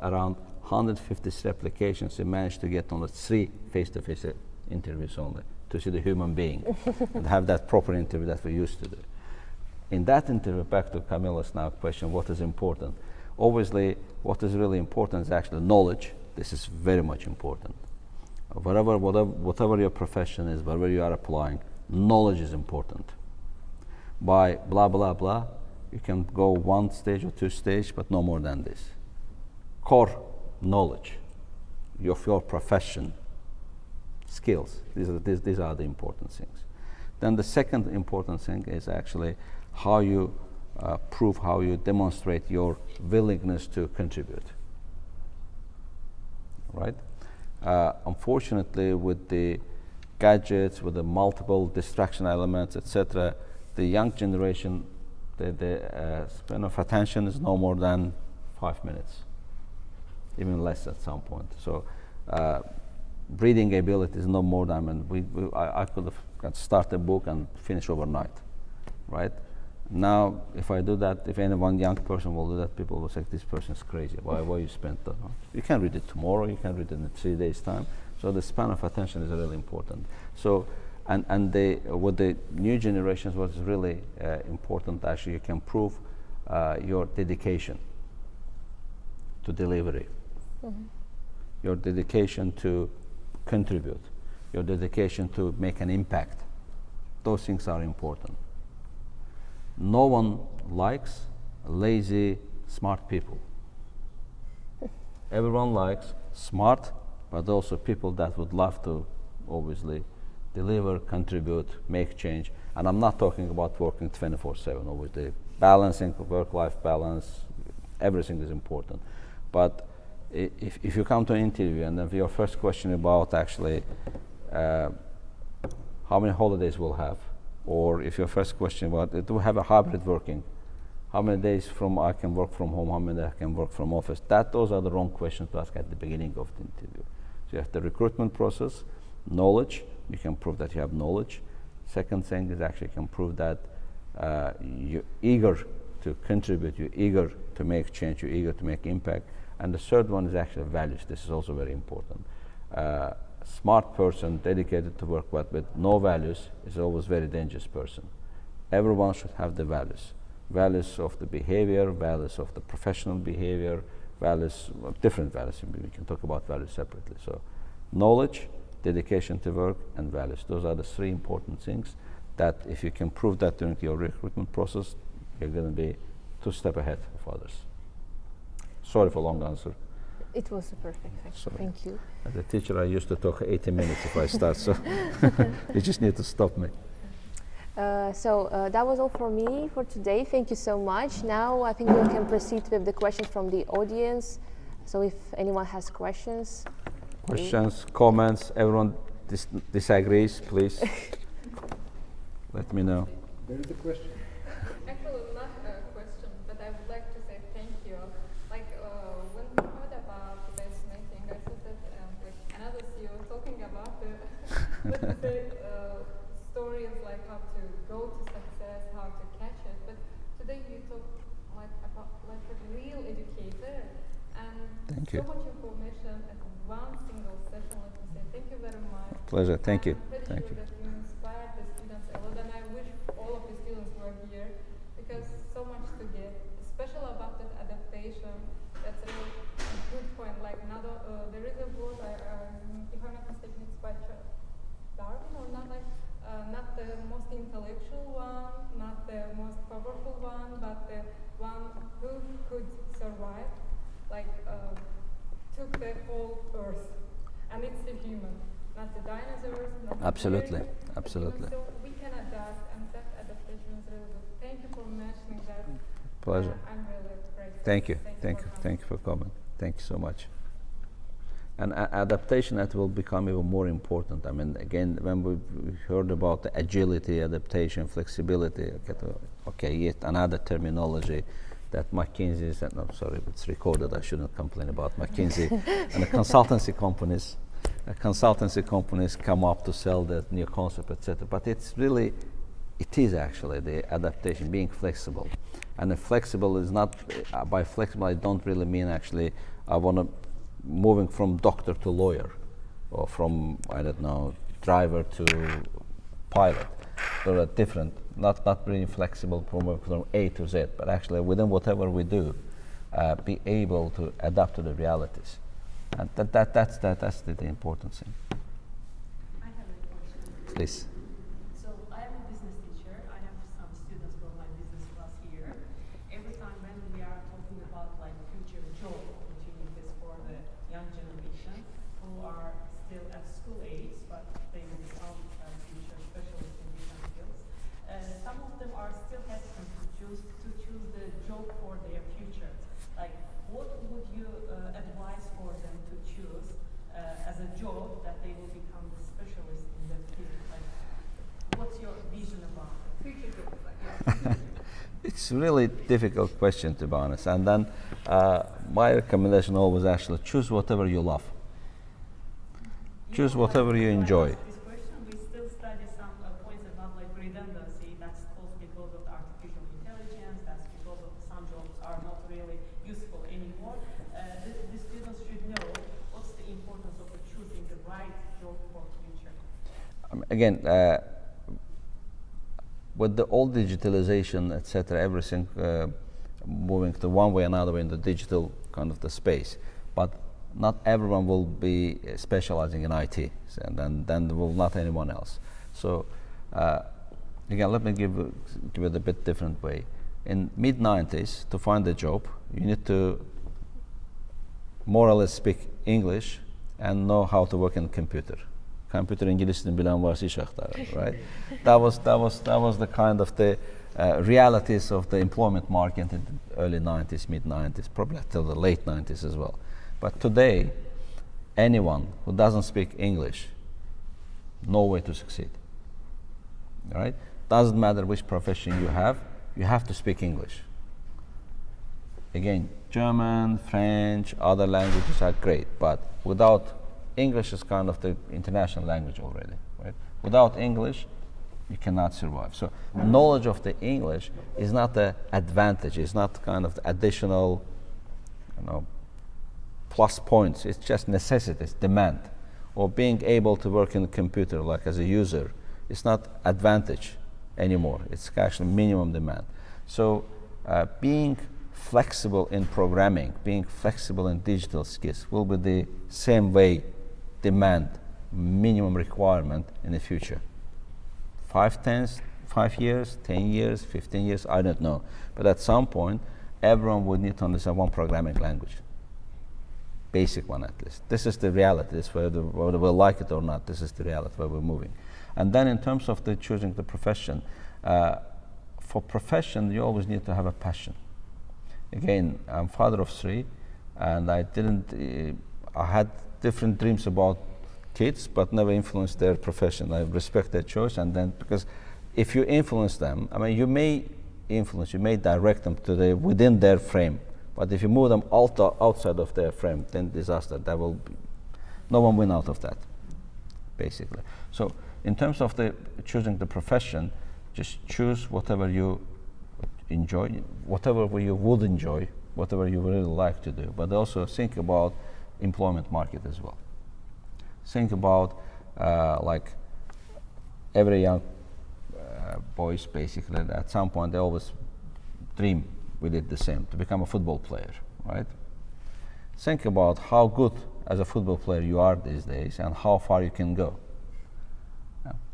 S2: around 150 applications, you manage to get only 3 face-to-face interviews only to see the human being and have that proper interview that we used to do. In that interview, back to Camilla's now question, what is important? Obviously, what is really important is actually knowledge. This is very much important. Whatever your profession is, wherever you are applying, knowledge is important. By blah, blah, blah, you can go 1 stage or 2 stages, but no more than this. Core knowledge of your profession, skills. These are the important things. Then the second important thing is actually how you prove, how you demonstrate your willingness to contribute. Right? Unfortunately, with the gadgets, with the multiple distraction elements, etc., the young generation, the span of attention is no more than 5 minutes, even less at some point. So reading ability is no more than, I could have start a book and finish overnight, right? Now, if I do that, if any one young person will do that, people will say, this person is crazy. Why you spent that? You can read it tomorrow, you can read it in 3 days' time. So the span of attention is really important. So And with the new generations, what's really important, actually, you can prove your dedication to delivery, your dedication to contribute, your dedication to make an impact. Those things are important. No one likes lazy, smart people. Everyone likes smart, but also people that would love to, obviously, deliver, contribute, make change. And I'm not talking about working 24/7, obviously. Balancing, work-life balance, everything is important. But if you come to an interview and then your first question about actually how many holidays we'll have, or if your first question about do we have a hybrid working, how many days from I can work from home, how many I can work from office, those are the wrong questions to ask at the beginning of the interview. So you have the recruitment process, knowledge, you can prove that you have knowledge. Second thing is actually you can prove that you're eager to contribute, you're eager to make change, you're eager to make impact. And the third one is actually values. This is also very important. Smart person, dedicated to work, but with no values is always a very dangerous person. Everyone should have the values. Values of the behavior, values of the professional behavior, values, different values. We can talk about values separately. So knowledge, dedication to work, and values. Those are the three important things that if you can prove that during your recruitment process, you're going to be 2 steps ahead of others. Sorry for long answer.
S4: It was perfect. Thank you.
S2: As a teacher, I used to talk 80 minutes if I start, so you just need to stop me.
S4: So that was all for me for today. Thank you so much. Now I think we can proceed with the questions from the audience. So if anyone has questions.
S2: Questions, comments, everyone disagrees, please. Let me know.
S1: There is a question.
S6: Actually, not a question, but I would like to say thank you. Like when we heard about today's meeting, I thought that like another CEO talking about the let's say stories like how to go to success, how to catch it. But today you talked like about like a real educator and
S2: Thank
S6: so
S2: you.
S6: much information at one single session. Let me say thank you very much.
S2: Pleasure. Thank you.
S6: I'm pretty
S2: Thank
S6: sure
S2: you.
S6: that you inspired the students a lot, and I wish all of the students were here because so much to get, especially about that adaptation. That's a really good point. Like another, there is a word, if I'm not mistaken, it's by Darwin or not like not the most intellectual one, not the most powerful one, but the one who could survive, like took the whole earth, and it's the human. Not the dinosaurs, not
S2: Absolutely,
S6: the birds,
S2: absolutely.
S6: So we can adapt, and that adaptation is really good. Thank you for mentioning that.
S2: Pleasure.
S6: I'm really grateful.
S2: Thank you.
S6: for
S2: Thank you.
S6: coming.
S2: Thank you for coming. Thank you so much. And adaptation, that will become even more important. I mean, again, when we heard about the agility, adaptation, flexibility, okay, yet another terminology that McKinsey said, no, sorry, it's recorded, I shouldn't complain about McKinsey, and the consultancy companies come up to sell that new concept, etc. But it's really, it is actually the adaptation, being flexible. And the flexible is not, by flexible I don't really mean actually I want to moving from doctor to lawyer, or from, I don't know, driver to pilot. They're different, not being flexible from A to Z, but actually within whatever we do, be able to adapt to the realities. And that's the important thing.
S7: I have a question.
S2: Please.
S7: So I am a business teacher. I have some students from my business class here. Every time when we are talking about like future job opportunities for the young generation who are still at school age, but they will become future specialists in different fields, some of them are still hesitant to choose the job for their future. Like, what would you advise for them to choose as a job that they will become the specialist in that field? Like, what's your vision about it? Future job, like,
S2: It's a really difficult question, to be honest. And then my recommendation always actually choose whatever you love. Choose whatever you enjoy.
S7: This question, we still study some points about like redundancy. That's caused because of the artificial intelligence. That's because of some jobs are not really useful anymore. The students should know what's the importance of choosing the right job for future.
S2: again, with the old digitalization, etc., everything moving to one way or another way in the digital kind of the space, but not everyone will be specializing in IT, and then will not anyone else. So again, let me give it a bit different way. In mid-90s, to find a job, you need to more or less speak English and know how to work in a computer. Computer İngilizcesini bilen varsa iş aktarır, right? That was the kind of the realities of the employment market in the early 90s, mid-90s, probably till the late 90s as well. But today, anyone who doesn't speak English, no way to succeed. All right? Doesn't matter which profession you have to speak English. Again, German, French, other languages are great, but without English is kind of the international language already, right? Without English, you cannot survive. So knowledge of the English is not an advantage. It's not kind of additional, plus points. It's just necessity, it's demand. Or being able to work in a computer like as a user, it's not advantage anymore. It's actually minimum demand. So being flexible in programming, being flexible in digital skills will be the same way demand, minimum requirement in the future. 5 years, 10 years, 15 years, I don't know. But at some point, everyone would need to understand one programming language. Basic one at least. This is the reality. This is whether we like it or not. This is the reality where we're moving. And then in terms of the choosing the profession, for profession, you always need to have a passion. Again, I'm father of 3, and I had different dreams about kids, but never influenced their profession. I respect their choice, and then because if you influence them, you may influence, you may direct them to within their frame, but if you move them outside of their frame, then disaster. No one win out of that, basically. So in terms of choosing the profession, just choose whatever you enjoy, whatever you would enjoy, whatever you really like to do, but also think about employment market as well. Think about like every young boys basically at some point they always dream we did the same, to become a football player, right? Think about how good as a football player you are these days and how far you can go.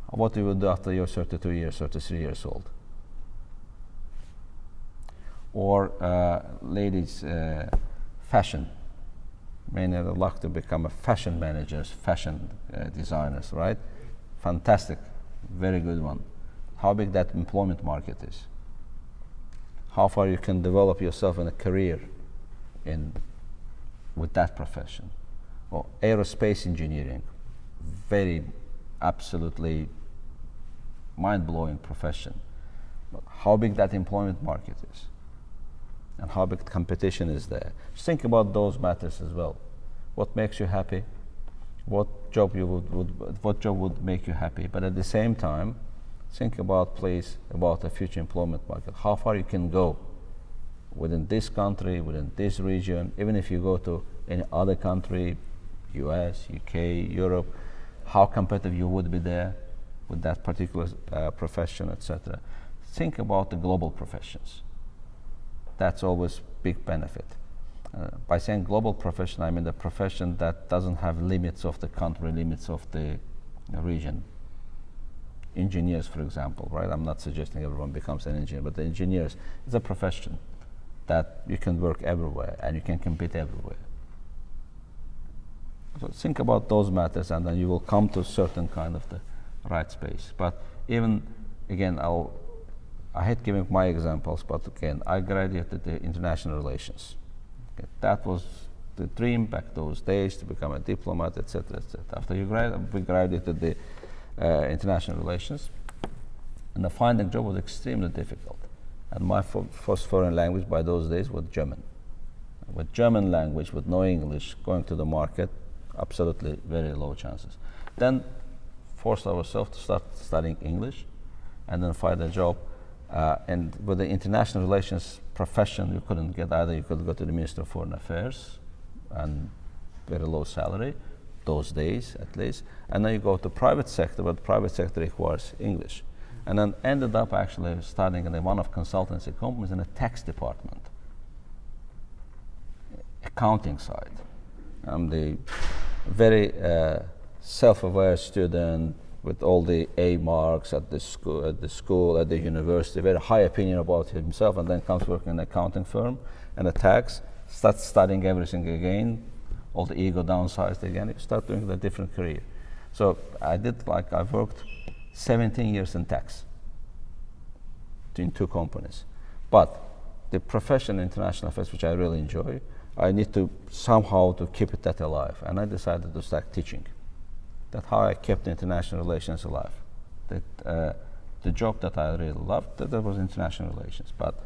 S2: What you will do after you're 32 years, 33 years old. Or ladies, fashion. Many would like to become a fashion managers, fashion designers, right? Fantastic, very good one. How big that employment market is. How far you can develop yourself in a career with that profession. Or aerospace engineering, very absolutely mind-blowing profession. But how big that employment market is and how big the competition is there. Just think about those matters as well. What makes you happy? What job would make you happy? But at the same time, think about the future employment market. How far you can go within this country, within this region, even if you go to any other country, US, UK, Europe, how competitive you would be there with that particular profession, etc. Think about the global professions. That's always big benefit. By saying global profession, I mean the profession that doesn't have limits of the country, limits of the region. Engineers, for example, right? I'm not suggesting everyone becomes an engineer, but the engineers is a profession that you can work everywhere and you can compete everywhere. So think about those matters and then you will come to certain kind of the right space. But even, again, I hate giving my examples, but again, I graduated in international relations. Okay. That was the dream back those days, to become a diplomat, etc., etc. After we graduated the international relations, and finding a job was extremely difficult. And my first foreign language by those days was German. With German language, with no English, going to the market, absolutely very low chances. Then forced ourselves to start studying English and then find a job. And with the international relations profession, you couldn't get either. You could go to the Minister of Foreign Affairs and very low salary, those days at least. And then you go to private sector, but private sector requires English. And then ended up actually starting in one of consultancy companies in a tax department, accounting side. I'm the very self-aware student with all the A marks at the school, at the university, very high opinion about himself, and then comes working in an accounting firm and a tax, starts studying everything again, all the ego downsized again, you start doing a different career. So I've worked 17 years in tax in 2 companies. But the profession in international affairs, which I really enjoy, I need to somehow to keep that alive. And I decided to start teaching. That's how I kept international relations alive. The job that I really loved, that was international relations. But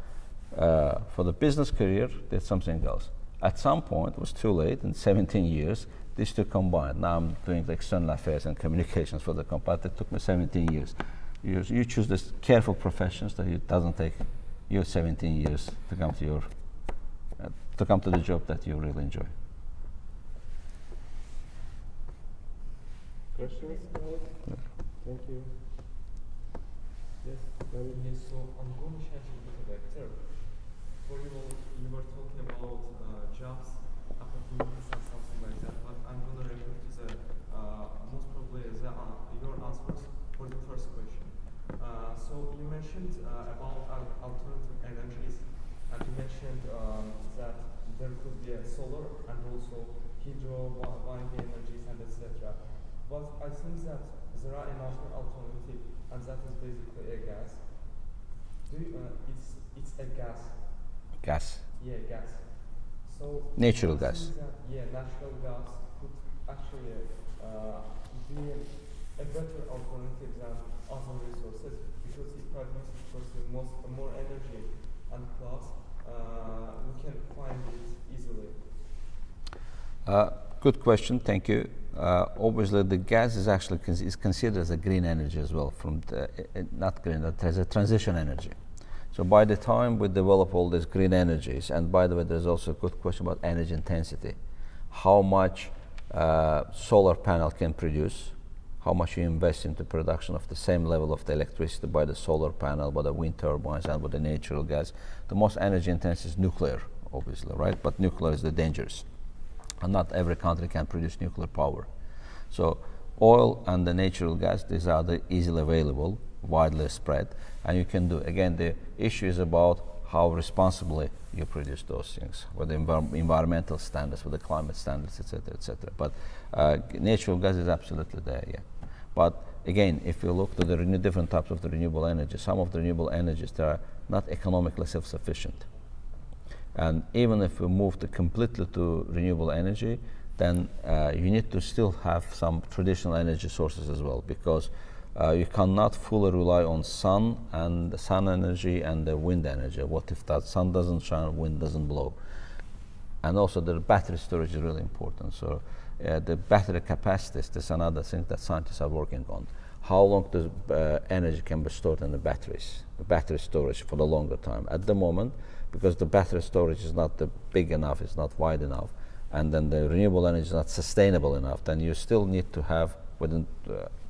S2: for the business career, did something else. At some point, it was too late, in 17 years, these two combined. Now I'm doing the external affairs and communications for the company. It took me 17 years. You choose this careful professions that it doesn't take you 17 years to come to the job that you really enjoy.
S8: Questions?
S2: Yeah.
S8: Thank you. Yes,
S5: Yes, so I'm going to change a bit of vector. For you were talking about jobs, opportunities and something like that, but I'm going to refer to the most probably your answers for the first question. So you mentioned about alternative energies, and you mentioned that there could be a solar and also hydro, wind energies, and etc. But I think that there are another alternative, and that is basically a gas. It's a gas.
S2: Gas.
S5: Yeah, gas. So
S2: Natural
S5: I
S2: gas.
S5: think that, yeah, natural gas could actually be a better alternative than other resources because it produces more energy, and plus we can find it easily.
S2: Good question, thank you. Obviously, the gas is actually is considered as a green energy as well. Not green, that has a transition energy. So by the time we develop all these green energies, and by the way, there's also a good question about energy intensity. How much solar panel can produce? How much you invest into production of the same level of the electricity by the solar panel, by the wind turbines, and by the natural gas? The most energy intensive is nuclear, obviously, right? But nuclear is the dangerous. And not every country can produce nuclear power. So oil and the natural gas, these are the easily available, widely spread, and you can do. Again, the issue is about how responsibly you produce those things, with the environmental standards, with the climate standards, etc., etc. But natural gas is absolutely there, yeah. But again, if you look to the different types of the renewable energy, some of the renewable energies, they are not economically self-sufficient. And even if we move completely to renewable energy, then you need to still have some traditional energy sources as well, because you cannot fully rely on sun energy and the wind energy. What if that sun doesn't shine, wind doesn't blow? And also the battery storage is really important. So the battery capacities, that's another thing that scientists are working on. How long does energy can be stored in the batteries, the battery storage for the longer time? At the moment, because the battery storage is not big enough, it's not wide enough, and then the renewable energy is not sustainable enough, then you still need to have within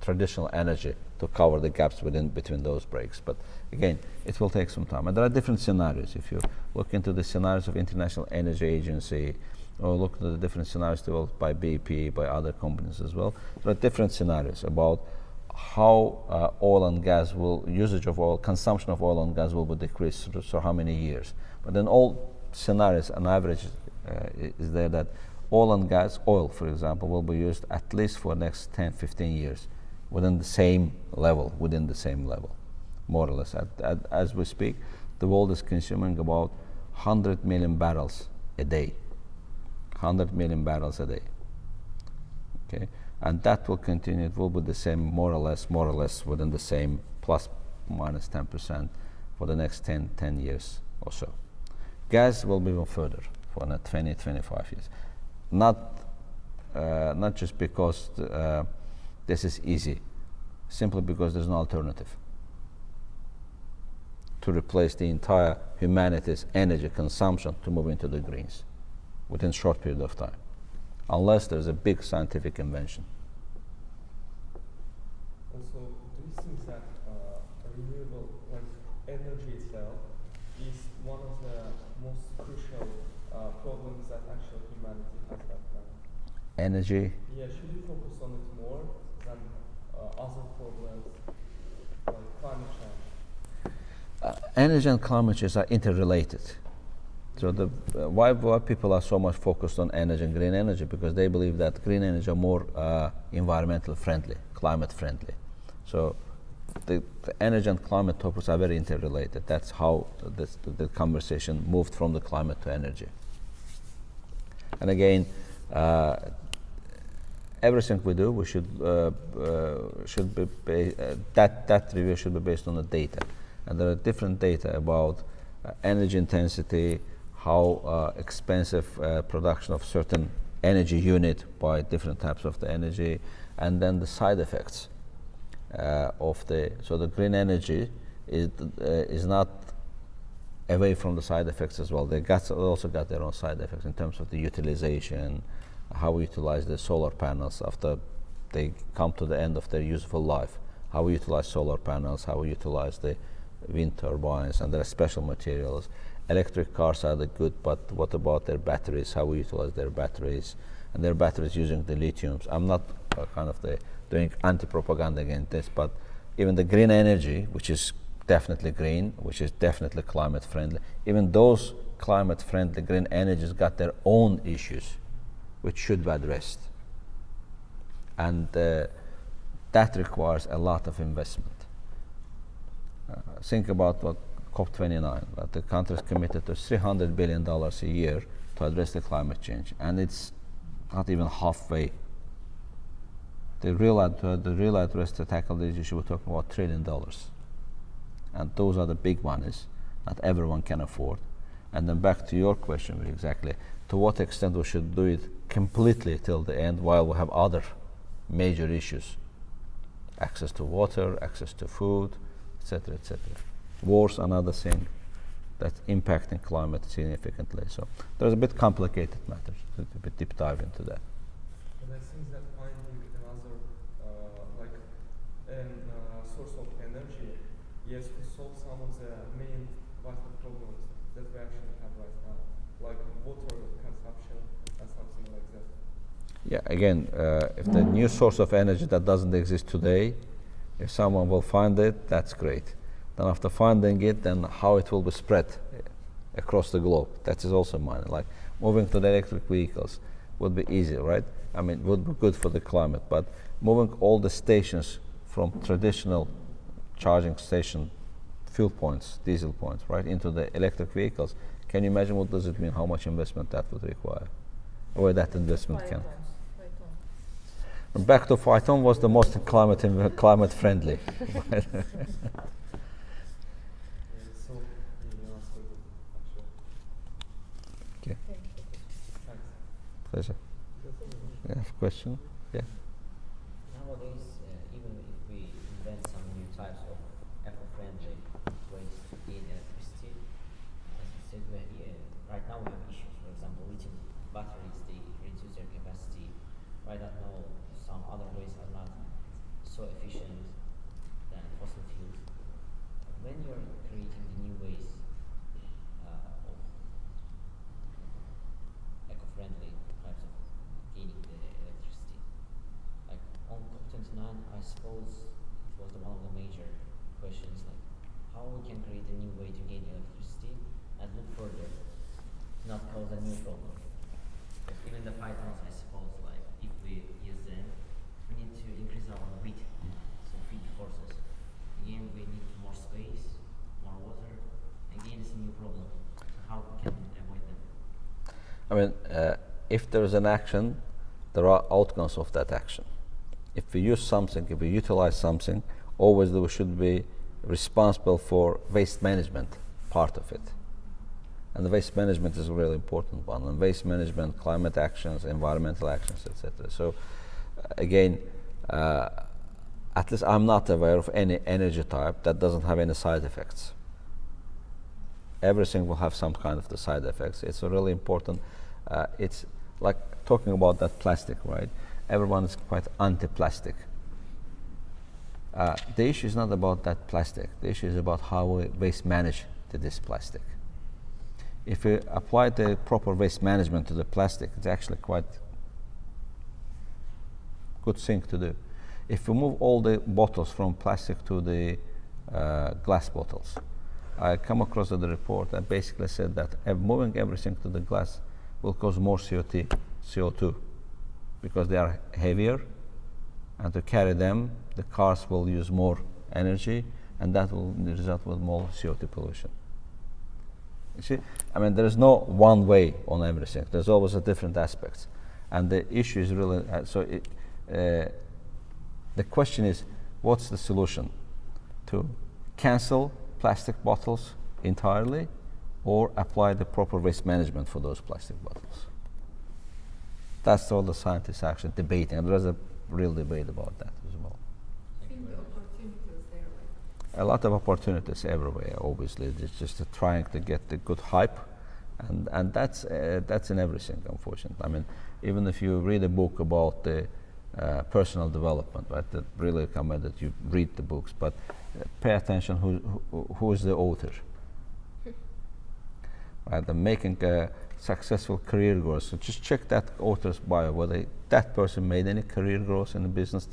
S2: traditional energy to cover the gaps between those breaks. But again, it will take some time. And there are different scenarios. If you look into the scenarios of International Energy Agency, or look at the different scenarios developed by BP, by other companies as well, there are different scenarios about how oil and gas usage of oil, consumption of oil and gas will be decreased for how many years. But then all scenarios, on average, is there that oil, for example, will be used at least for the next 10, 15 years within the same level, more or less. As we speak, the world is consuming about 100 million barrels a day. 100 million barrels a day. Okay, and that will continue. It will be the same, more or less within the same plus minus 10% for the next 10 years or so. Gas will be even further for another 20, 25 years. Not just because this is easy, simply because there's no alternative to replace the entire humanity's energy consumption to move into the greens within a short period of time. unless there's a big scientific invention.
S8: Also, do you think that renewable, like energy itself, is one of the most crucial problems that actually humanity has right now?
S2: Energy.
S8: Yeah, should we focus on it more than other problems like climate change?
S2: Energy and climate change are interrelated. So why people are so much focused on energy and green energy? Because they believe that green energy are more environmental friendly, climate friendly. So the energy and climate topics are very interrelated. That's how the conversation moved from the climate to energy. And again, everything we do, we should be that review should be based on the data. And there are different data about energy intensity, how expensive production of certain energy unit by different types of the energy, and then the side effects of so the green energy is not away from the side effects as well. They also got their own side effects in terms of the utilization, how we utilize the solar panels after they come to the end of their useful life, how we utilize solar panels, how we utilize the wind turbines, and there are special materials. Electric cars are the good, but what about their batteries, how we utilize their batteries, and their batteries using the lithiums. I'm not doing anti-propaganda against this, but even the green energy, which is definitely green, which is definitely climate friendly, even those climate friendly green energies got their own issues, which should be addressed. And that requires a lot of investment. Think about what COP29, that the countries committed to $300 billion a year to address the climate change, and it's not even halfway. The real address to tackle this issue, we're talking about $1 trillion. And those are the big monies that everyone can afford. And then back to your question, exactly, to what extent we should do it completely till the end while we have other major issues. Access to water, access to food, etc., etc. Wars, another thing that's impacting climate significantly. So there's a bit complicated matter, so a bit deep dive into that.
S8: But I think that finding another source of energy, yes, could solve some of the main vital problems that we actually have right now, like water consumption and something like that.
S2: Yeah, again, if the new source of energy that doesn't exist today, if someone will find it, that's great. Then after finding it, then how it will be spread across the globe, that is also mine. Like moving to the electric vehicles would be easy, right? I mean, would be good for the climate, but moving all the stations from traditional charging station fuel points, diesel points, right, into the electric vehicles, can you imagine what does it mean, how much investment that would require? Where that investment can. And back to Phyton was the most climate friendly. Right? Okay. Pleasure. You have a question? Yeah.
S9: Nowadays, even if we invent some new types of eco-friendly ways to gain electricity, as you said, right now we have issues. For example, lithium batteries, they reduce their capacity. Right now, some other ways are not so efficient than fossil fuels. When you're creating the new ways of eco-friendly types of gaining the electricity, like on COP29, I suppose it was one of the major questions, like how we can create a new way to gain electricity and look further, not cause a new problem. Because even the Pythons, I suppose, like if we use them, we need to increase our weight, so feed forces. Again, we need more space, more water. Again, it's a new problem. So how can we avoid them?
S2: I mean, if there is an action, there are outcomes of that action. If we use something, if we utilize something, always we should be responsible for waste management part of it. And the waste management is a really important one. And waste management, climate actions, environmental actions, etc. So again, at least I'm not aware of any energy type that doesn't have any side effects. Everything will have some kind of the side effects. It's really important. like talking about that plastic, right? Everyone is quite anti-plastic. The issue is not about that plastic. The issue is about how we waste manage this plastic. If we apply the proper waste management to the plastic, it's actually quite good thing to do. If we move all the bottles from plastic to the glass bottles, I come across the report that basically said that moving everything to the glass will cause more CO2 because they are heavier, and to carry them, the cars will use more energy, and that will result with more CO2 pollution. You see, I mean, there is no one way on everything. There's always a different aspects, and the issue is really the question is, what's the solution? To cancel plastic bottles entirely, or apply the proper waste management for those plastic bottles? That's all the scientists are actually debating, and there's a real debate about that as well. A lot of opportunities everywhere, obviously. It's just trying to get the good hype, and that's in everything, unfortunately. I mean, even if you read a book about the personal development, right, that really recommend that you read the books, but pay attention who is the author. Right, and making a successful career growth. So just check that author's bio, whether that person made any career growth in the business,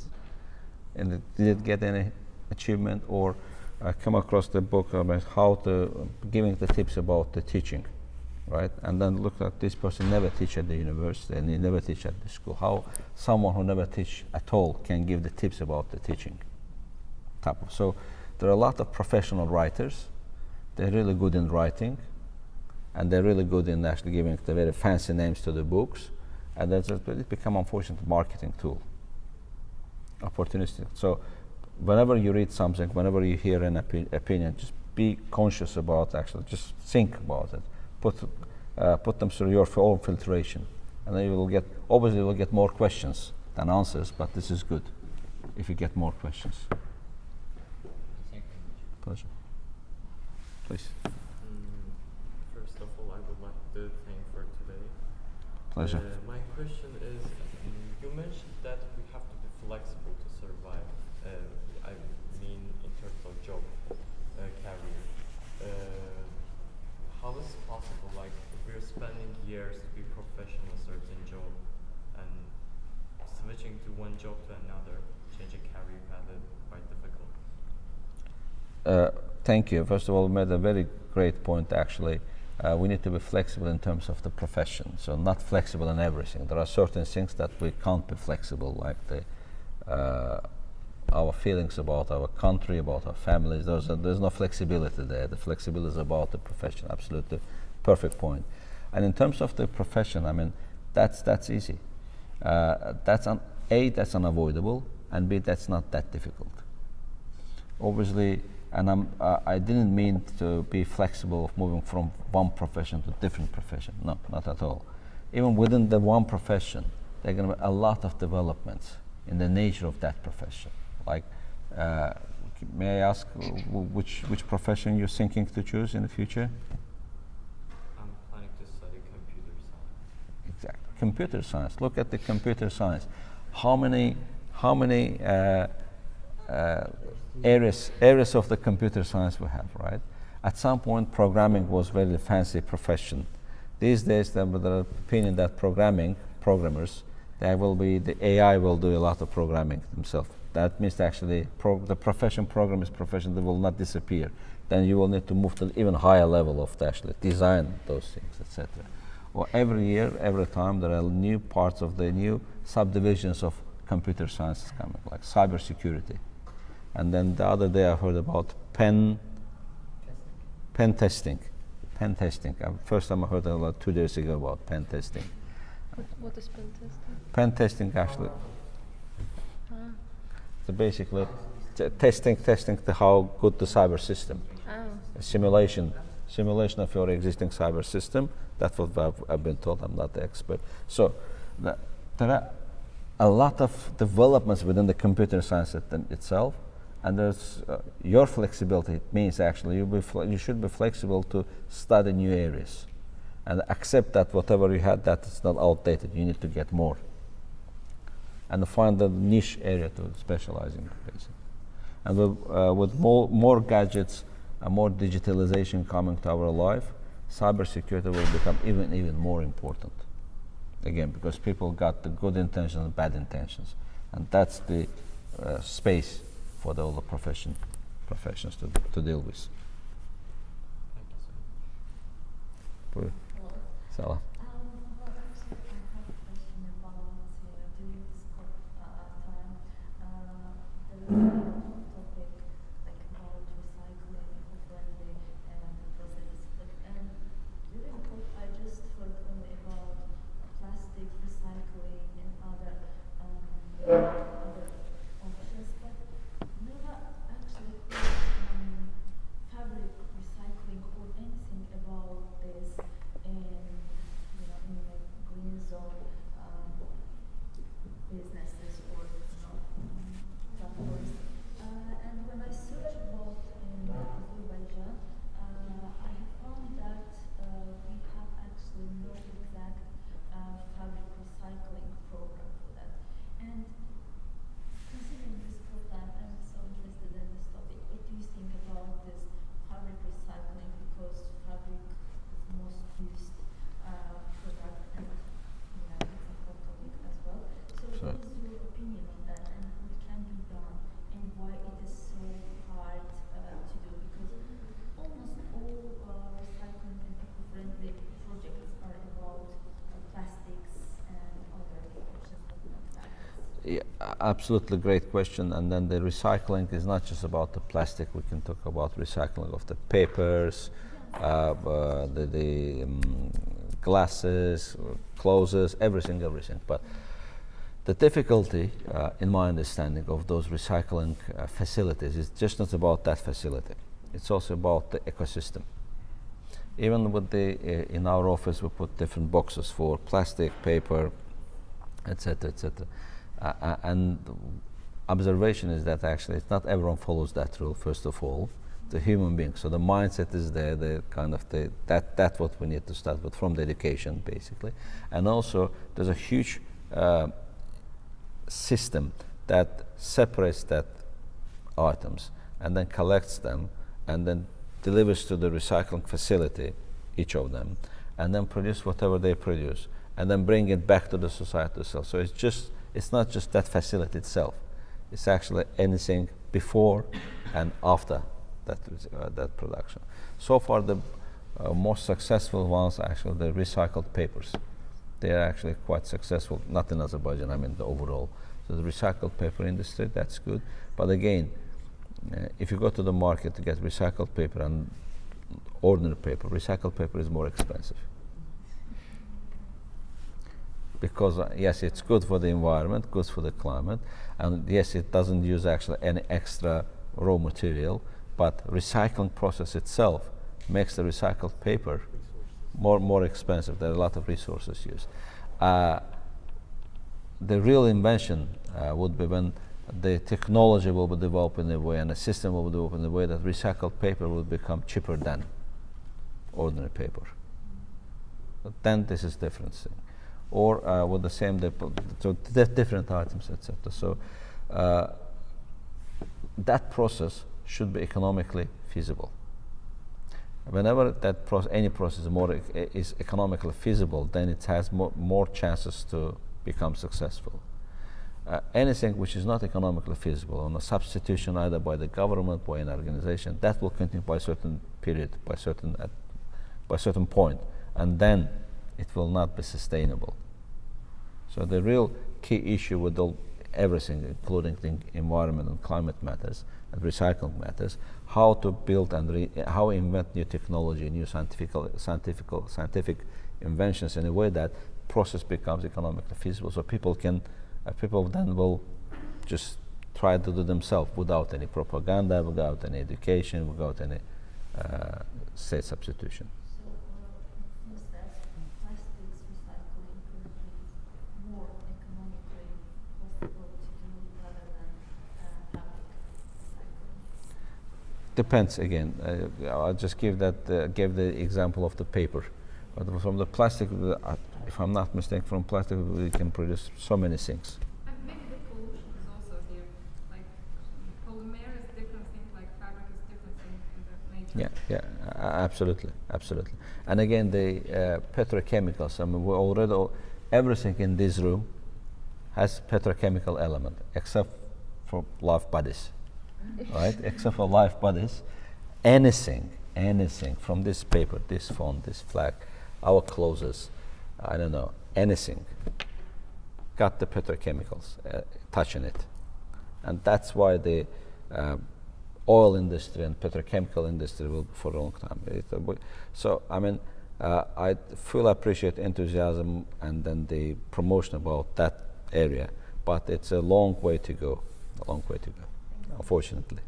S2: and did get any achievement, or come across the book about how to giving the tips about the teaching, right? And then look at this person never teach at the university and he never teach at the school. How someone who never teach at all can give the tips about the teaching type of. So there are a lot of professional writers. They're really good in writing, and they're really good in actually giving the very fancy names to the books, and that's just, it become unfortunate marketing tool. Opportunistic. So whenever you read something, whenever you hear an opinion, just be conscious about actually, just think about it. Put them through your own filtration, and then you will get, obviously you will get more questions than answers, but this is good if you get more questions. Pleasure. Please.
S10: First of all, I would like to thank for today.
S2: Pleasure.
S10: My question is, you mentioned that we have to be flexible to survive. I mean, in terms of job, career. How is it possible? Like, we're spending years to be professional in a certain job, and switching to one job to another, changing career path is quite difficult.
S2: Thank you. First of all, you made a very great point, actually. We need to be flexible in terms of the profession, so not flexible in everything. There are certain things that we can't be flexible, like our feelings about our country, about our families. There's no flexibility there. The flexibility is about the profession. Absolutely perfect point. And in terms of the profession, I mean, that's easy. That's unavoidable, and B, that's not that difficult. Obviously, and I didn't mean to be flexible of moving from one profession to different profession. No, not at all. Even within the one profession, there are going to be a lot of developments in the nature of that profession. Like, may I ask which profession you're thinking to choose in the future?
S10: I'm planning to study computer science.
S2: Exactly, computer science. Look at the computer science. How many areas of the computer science we have, right? At some point, programming was very fancy profession. These days, there are opinion that programmers, the AI will do a lot of programming themselves. That means actually the programmer's profession, they will not disappear. Then you will need to move to an even higher level of actually design those things, etc. Or every year, every time, there are new parts of the new subdivisions of computer science coming, like cybersecurity. And then the other day I heard about pen testing. First time I heard about 2 days ago about pen testing.
S4: What is pen testing?
S2: Pen testing actually. So basically, testing how good the cyber system. A simulation of your existing cyber system. That's what I've been told. I'm not the expert. So there are a lot of developments within the computer science itself. And there's your flexibility. It means actually you should be flexible to study new areas, and accept that whatever you had, that is not outdated. You need to get more, and find a niche area to specialize in, basically. And with more gadgets and more digitalization coming to our life, cybersecurity will become even more important. Again, because people got the good intentions and bad intentions, and that's the space for all the professions to deal with. Salah.
S11: Well, actually, I have a question about during this time, there is a topic like about recycling, eco-friendly, and processes. And during COP, I just heard only about plastic recycling and other options, but never actually heard fabric recycling or anything about this in like green zone businesses or platforms. And when I searched about in Azerbaijan, I found that we have actually no exact fabric recycling program for that. And considering this program, I'm so interested in this topic. What do you think about this fabric recycling? Because fabric is the most used product, and it's a hot topic as well. So what is your opinion on that, and what can be done, and why it is so hard to do? Because almost all recycling and eco-friendly projects are about plastics and other options, but not fabrics.
S2: Yeah, absolutely great question. And then the recycling is not just about the plastic. We can talk about recycling of the papers, the glasses, clothes, everything. But the difficulty, in my understanding, of those recycling facilities is just not about that facility. It's also about the ecosystem. Even with in our office, we put different boxes for plastic, paper, etc., etc. And observation is that actually it's not everyone follows that rule. First of all, the human being. So the mindset is there. The kind of that's what we need to start with from the education, basically. And also, there's a huge system that separates that items and then collects them and then delivers to the recycling facility, each of them, and then produce whatever they produce, and then bring it back to the society itself. So it's not just that facility itself. It's actually anything before and after that production. So far, the most successful ones are actually the recycled papers. They are actually quite successful, not in Azerbaijan, I mean the overall. So the recycled paper industry, that's good. But again, if you go to the market to get recycled paper and ordinary paper, recycled paper is more expensive. Because yes, it's good for the environment, good for the climate, and yes, it doesn't use actually any extra raw material, but recycling process itself makes the recycled paper more expensive. There are a lot of resources used. The real invention would be when the technology will be developed in a way and the system will be developed in a way that recycled paper will become cheaper than ordinary paper. But then this is different thing. Or with the same, so different items, etc. So that process should be economically feasible. Whenever that any process is economically feasible, then it has more chances to become successful. Anything which is not economically feasible, on a substitution either by the government, by an organization, that will continue by a certain period, by a certain point, and then it will not be sustainable. So the real key issue with everything, including the environment and climate matters and recycling matters, how to build and how invent new technology, new scientific inventions in a way that process becomes economically feasible. So people then will just try to do themselves without any propaganda, without any education, without any state substitution.
S11: So it seems that plastics recycling could be more economically possible to do rather than fabric recycling.
S2: Depends again. I'll just give the example of the paper. But from the plastic, if I'm not mistaken, from plastic we can produce so many things.
S6: And maybe the pollution is also here. Like polymer is different thing, like fabric is different thing in the nature.
S2: Yeah, absolutely, absolutely. And again, the petrochemicals. I mean, we already everything in this room has petrochemical element, except for live bodies, right? Except for live bodies, anything from this paper, this phone, this flag, our clothes, I don't know, anything got the petrochemicals touching it, and that's why the oil industry and petrochemical industry will for a long time. So I mean, I fully appreciate enthusiasm and then the promotion about that area, but it's a long way to go. Unfortunately.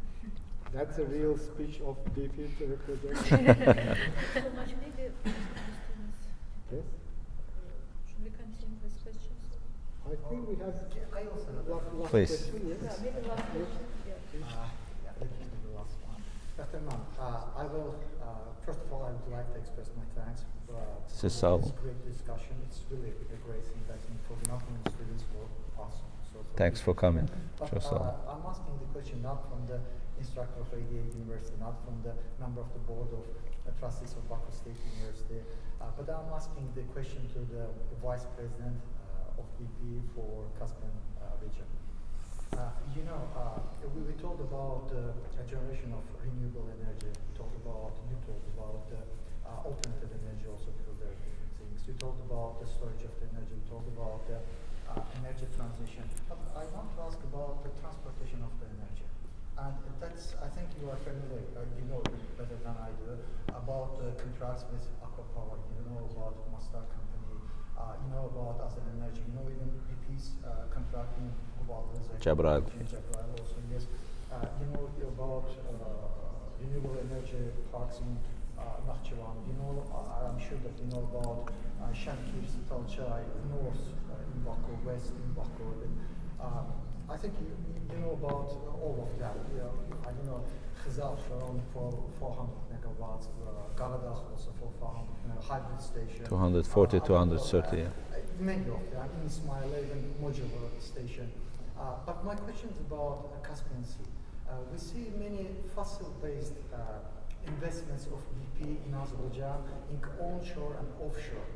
S1: That's a real speech of the future project.
S11: So much maybe
S1: Yes?
S11: should we continue with questions?
S1: I think we have
S12: I also have
S1: last
S2: Please.
S1: question. Yes?
S11: Yeah, maybe last question. Yeah.
S12: yeah, let me do the last one. Dr. Mann, I will, first of all, I would like to express my thanks for
S2: This is
S12: this
S2: so-
S12: great discussion. It's really a great investment for not only students, for us. So
S2: Thanks for coming.
S12: But
S2: Sure, so.
S12: I'm asking the question not from the instructor of ADA University, not from the member of the board of trustees of Baku State University, but I'm asking the question to the vice president of BP for Caspian region. We talked about a generation of renewable energy. You talked about alternative energy also, because there are different things. You talked about the storage of the energy. You talked about the energy transition. But I want to ask about the transportation of the energy. And that's, I think you are familiar, you know better than I do, about contracts with Aqua Power. You know about Mastar company. You know about Azal Energy. You know even BP's contracting about
S2: Jabrail.
S12: Jabrail also, yes. You know about renewable energy parks in Nakhchivan. You know, I'm sure that you know about Shankir, Talchay, north in Baku, west in Baku. I think you know about all of that. You know, Khizal around for 400 megawatts, Garadakh also for 400 hybrid station.
S2: 240, 230, yeah.
S12: Many of them, in Ismail, even modular station. But my question is about Caspian Sea. We see many fossil-based investments of BP in Azerbaijan in onshore and offshore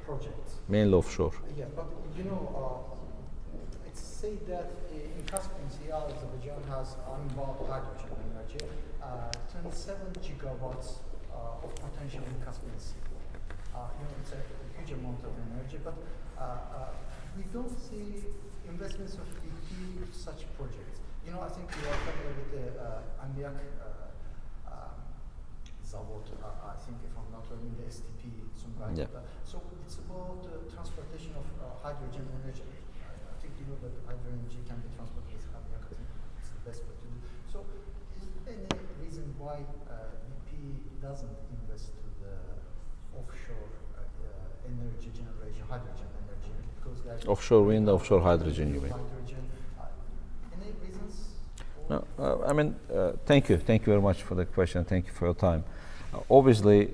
S12: projects.
S2: Mainly offshore.
S12: Yeah, but you know, it's said that in Caspian Sea, Azerbaijan has about hydrogen energy, 27 gigawatts of potential in Caspian Sea. It's a huge amount of energy, but we don't see investments of BP in such projects. I think you are familiar with the Amyak Zavod, I think if I'm not wrong, the STP,
S2: Yeah.
S12: So it's about transportation of hydrogen energy. I think you know that hydrogen energy can be transported with Amyak. I think it's the best way to do. So is there any reason why BP doesn't invest to the offshore energy generation, hydrogen energy? Because
S2: Offshore wind, offshore hydrogen, you mean?
S12: Hydrogen. Any reasons?
S2: No, I mean, thank you very much for the question. Thank you for your time. Obviously,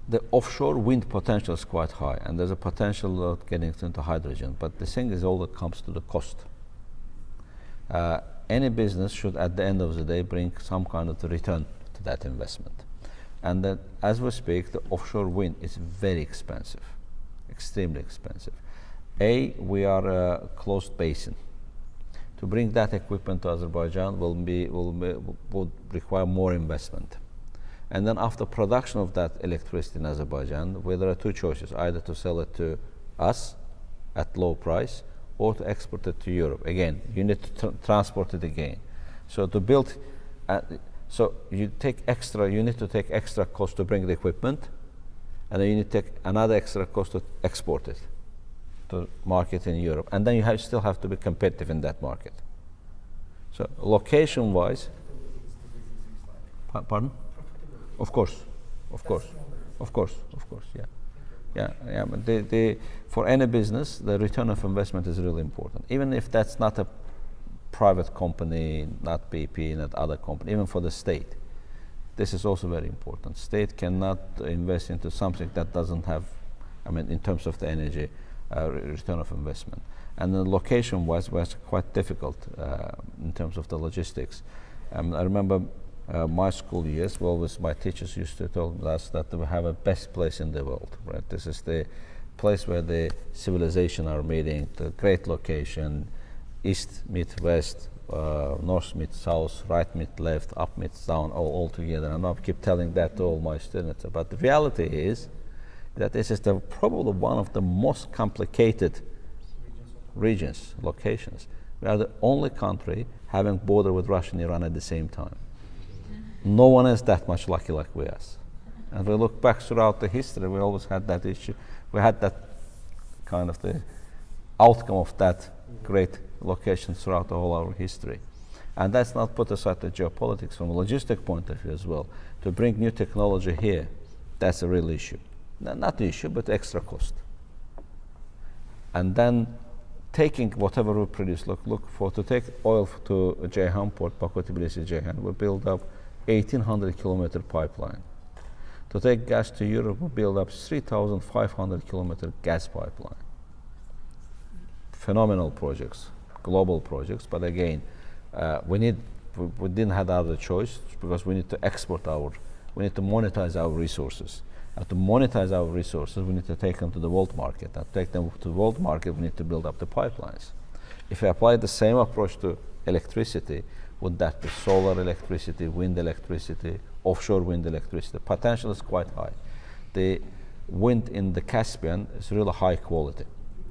S2: the offshore wind potential is quite high, and there's a potential of getting into hydrogen. But the thing is, all that comes to the cost. Any business should, at the end of the day, bring some kind of return to that investment. And then, as we speak, the offshore wind is very expensive, extremely expensive. We are a closed basin. To bring that equipment to Azerbaijan would require more investment. And then after production of that electricity in Azerbaijan, there are two choices: either to sell it to us at low price, or to export it to Europe. Again, you need to transport it again. So to build, so you need to take extra cost to bring the equipment, and then you need to take another extra cost to export it to market in Europe, and then you still have to be competitive in that market. So location-wise, pardon? Of course, yeah. But for any business, the return of investment is really important. Even if that's not a private company, not BP, not other company, even for the state, This is also very important. State cannot invest into something that doesn't have, I mean, in terms of the energy return of investment. And the location was quite difficult in terms of the logistics. I remember my school years, my teachers used to tell us that we have a best place in the world, right? This is the place where the civilization are meeting, the great location, east meet west, north meet south, right meet left, up meet down, all together. And I keep telling that to all my students. But the reality is that this is probably one of the most complicated regions, locations. We are the only country having border with Russia and Iran at the same time. No one is that much lucky like we are. And we look back throughout the history, we always had that issue. We had that kind of the outcome of that great location throughout the whole our history. And that's not put aside the geopolitics from a logistic point of view as well. To bring new technology here, that's a real issue. Not the issue, but extra cost. And then taking whatever we produce, to take oil to Ceyhan port, Baku Tbilisi Ceyhan, we build up 1,800 kilometer pipeline. To take gas to Europe, we build up 3,500 kilometer gas pipeline. Phenomenal projects, global projects, but again, we didn't have other choice because we need to we need to monetize our resources. And to monetize our resources, we need to take them to the world market. And to take them to the world market, we need to build up the pipelines. If we apply the same approach to electricity, would that be solar electricity, wind electricity, offshore wind electricity? The potential is quite high. The wind in the Caspian is really high quality,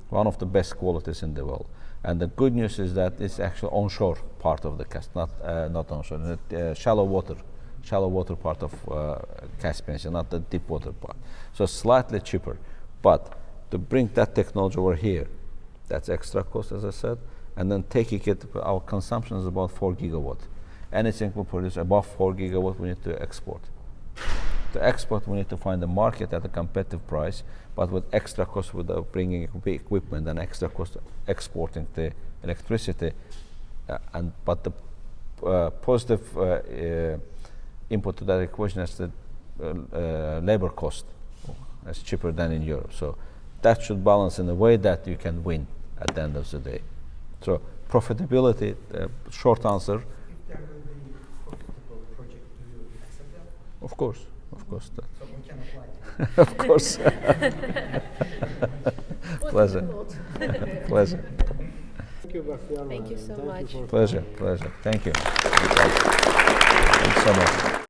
S2: one of the best qualities in the world. And the good news is that it's actually onshore part of the Caspian, not onshore, shallow water part of Caspian, so not the deep water part. So slightly cheaper, but to bring that technology over here, that's extra cost, as I said, and then taking it, our consumption is about 4 gigawatt. Anything we produce above 4 gigawatt, we need to export. To export, we need to find a market at a competitive price, but with extra cost without bringing equipment and extra cost exporting the electricity. But the positive input to that equation is the labor cost. It's cheaper than in Europe. So that should balance in a way that you can win at the end of the day. So profitability, short answer.
S12: If there will be profitable project, do you accept that?
S2: Of course.
S12: So we can apply.
S2: Of course. Pleasure. Pleasure.
S1: Thank you, Bakhtiyar.
S4: Thank you so much.
S2: Pleasure. Thank you. Thanks so much.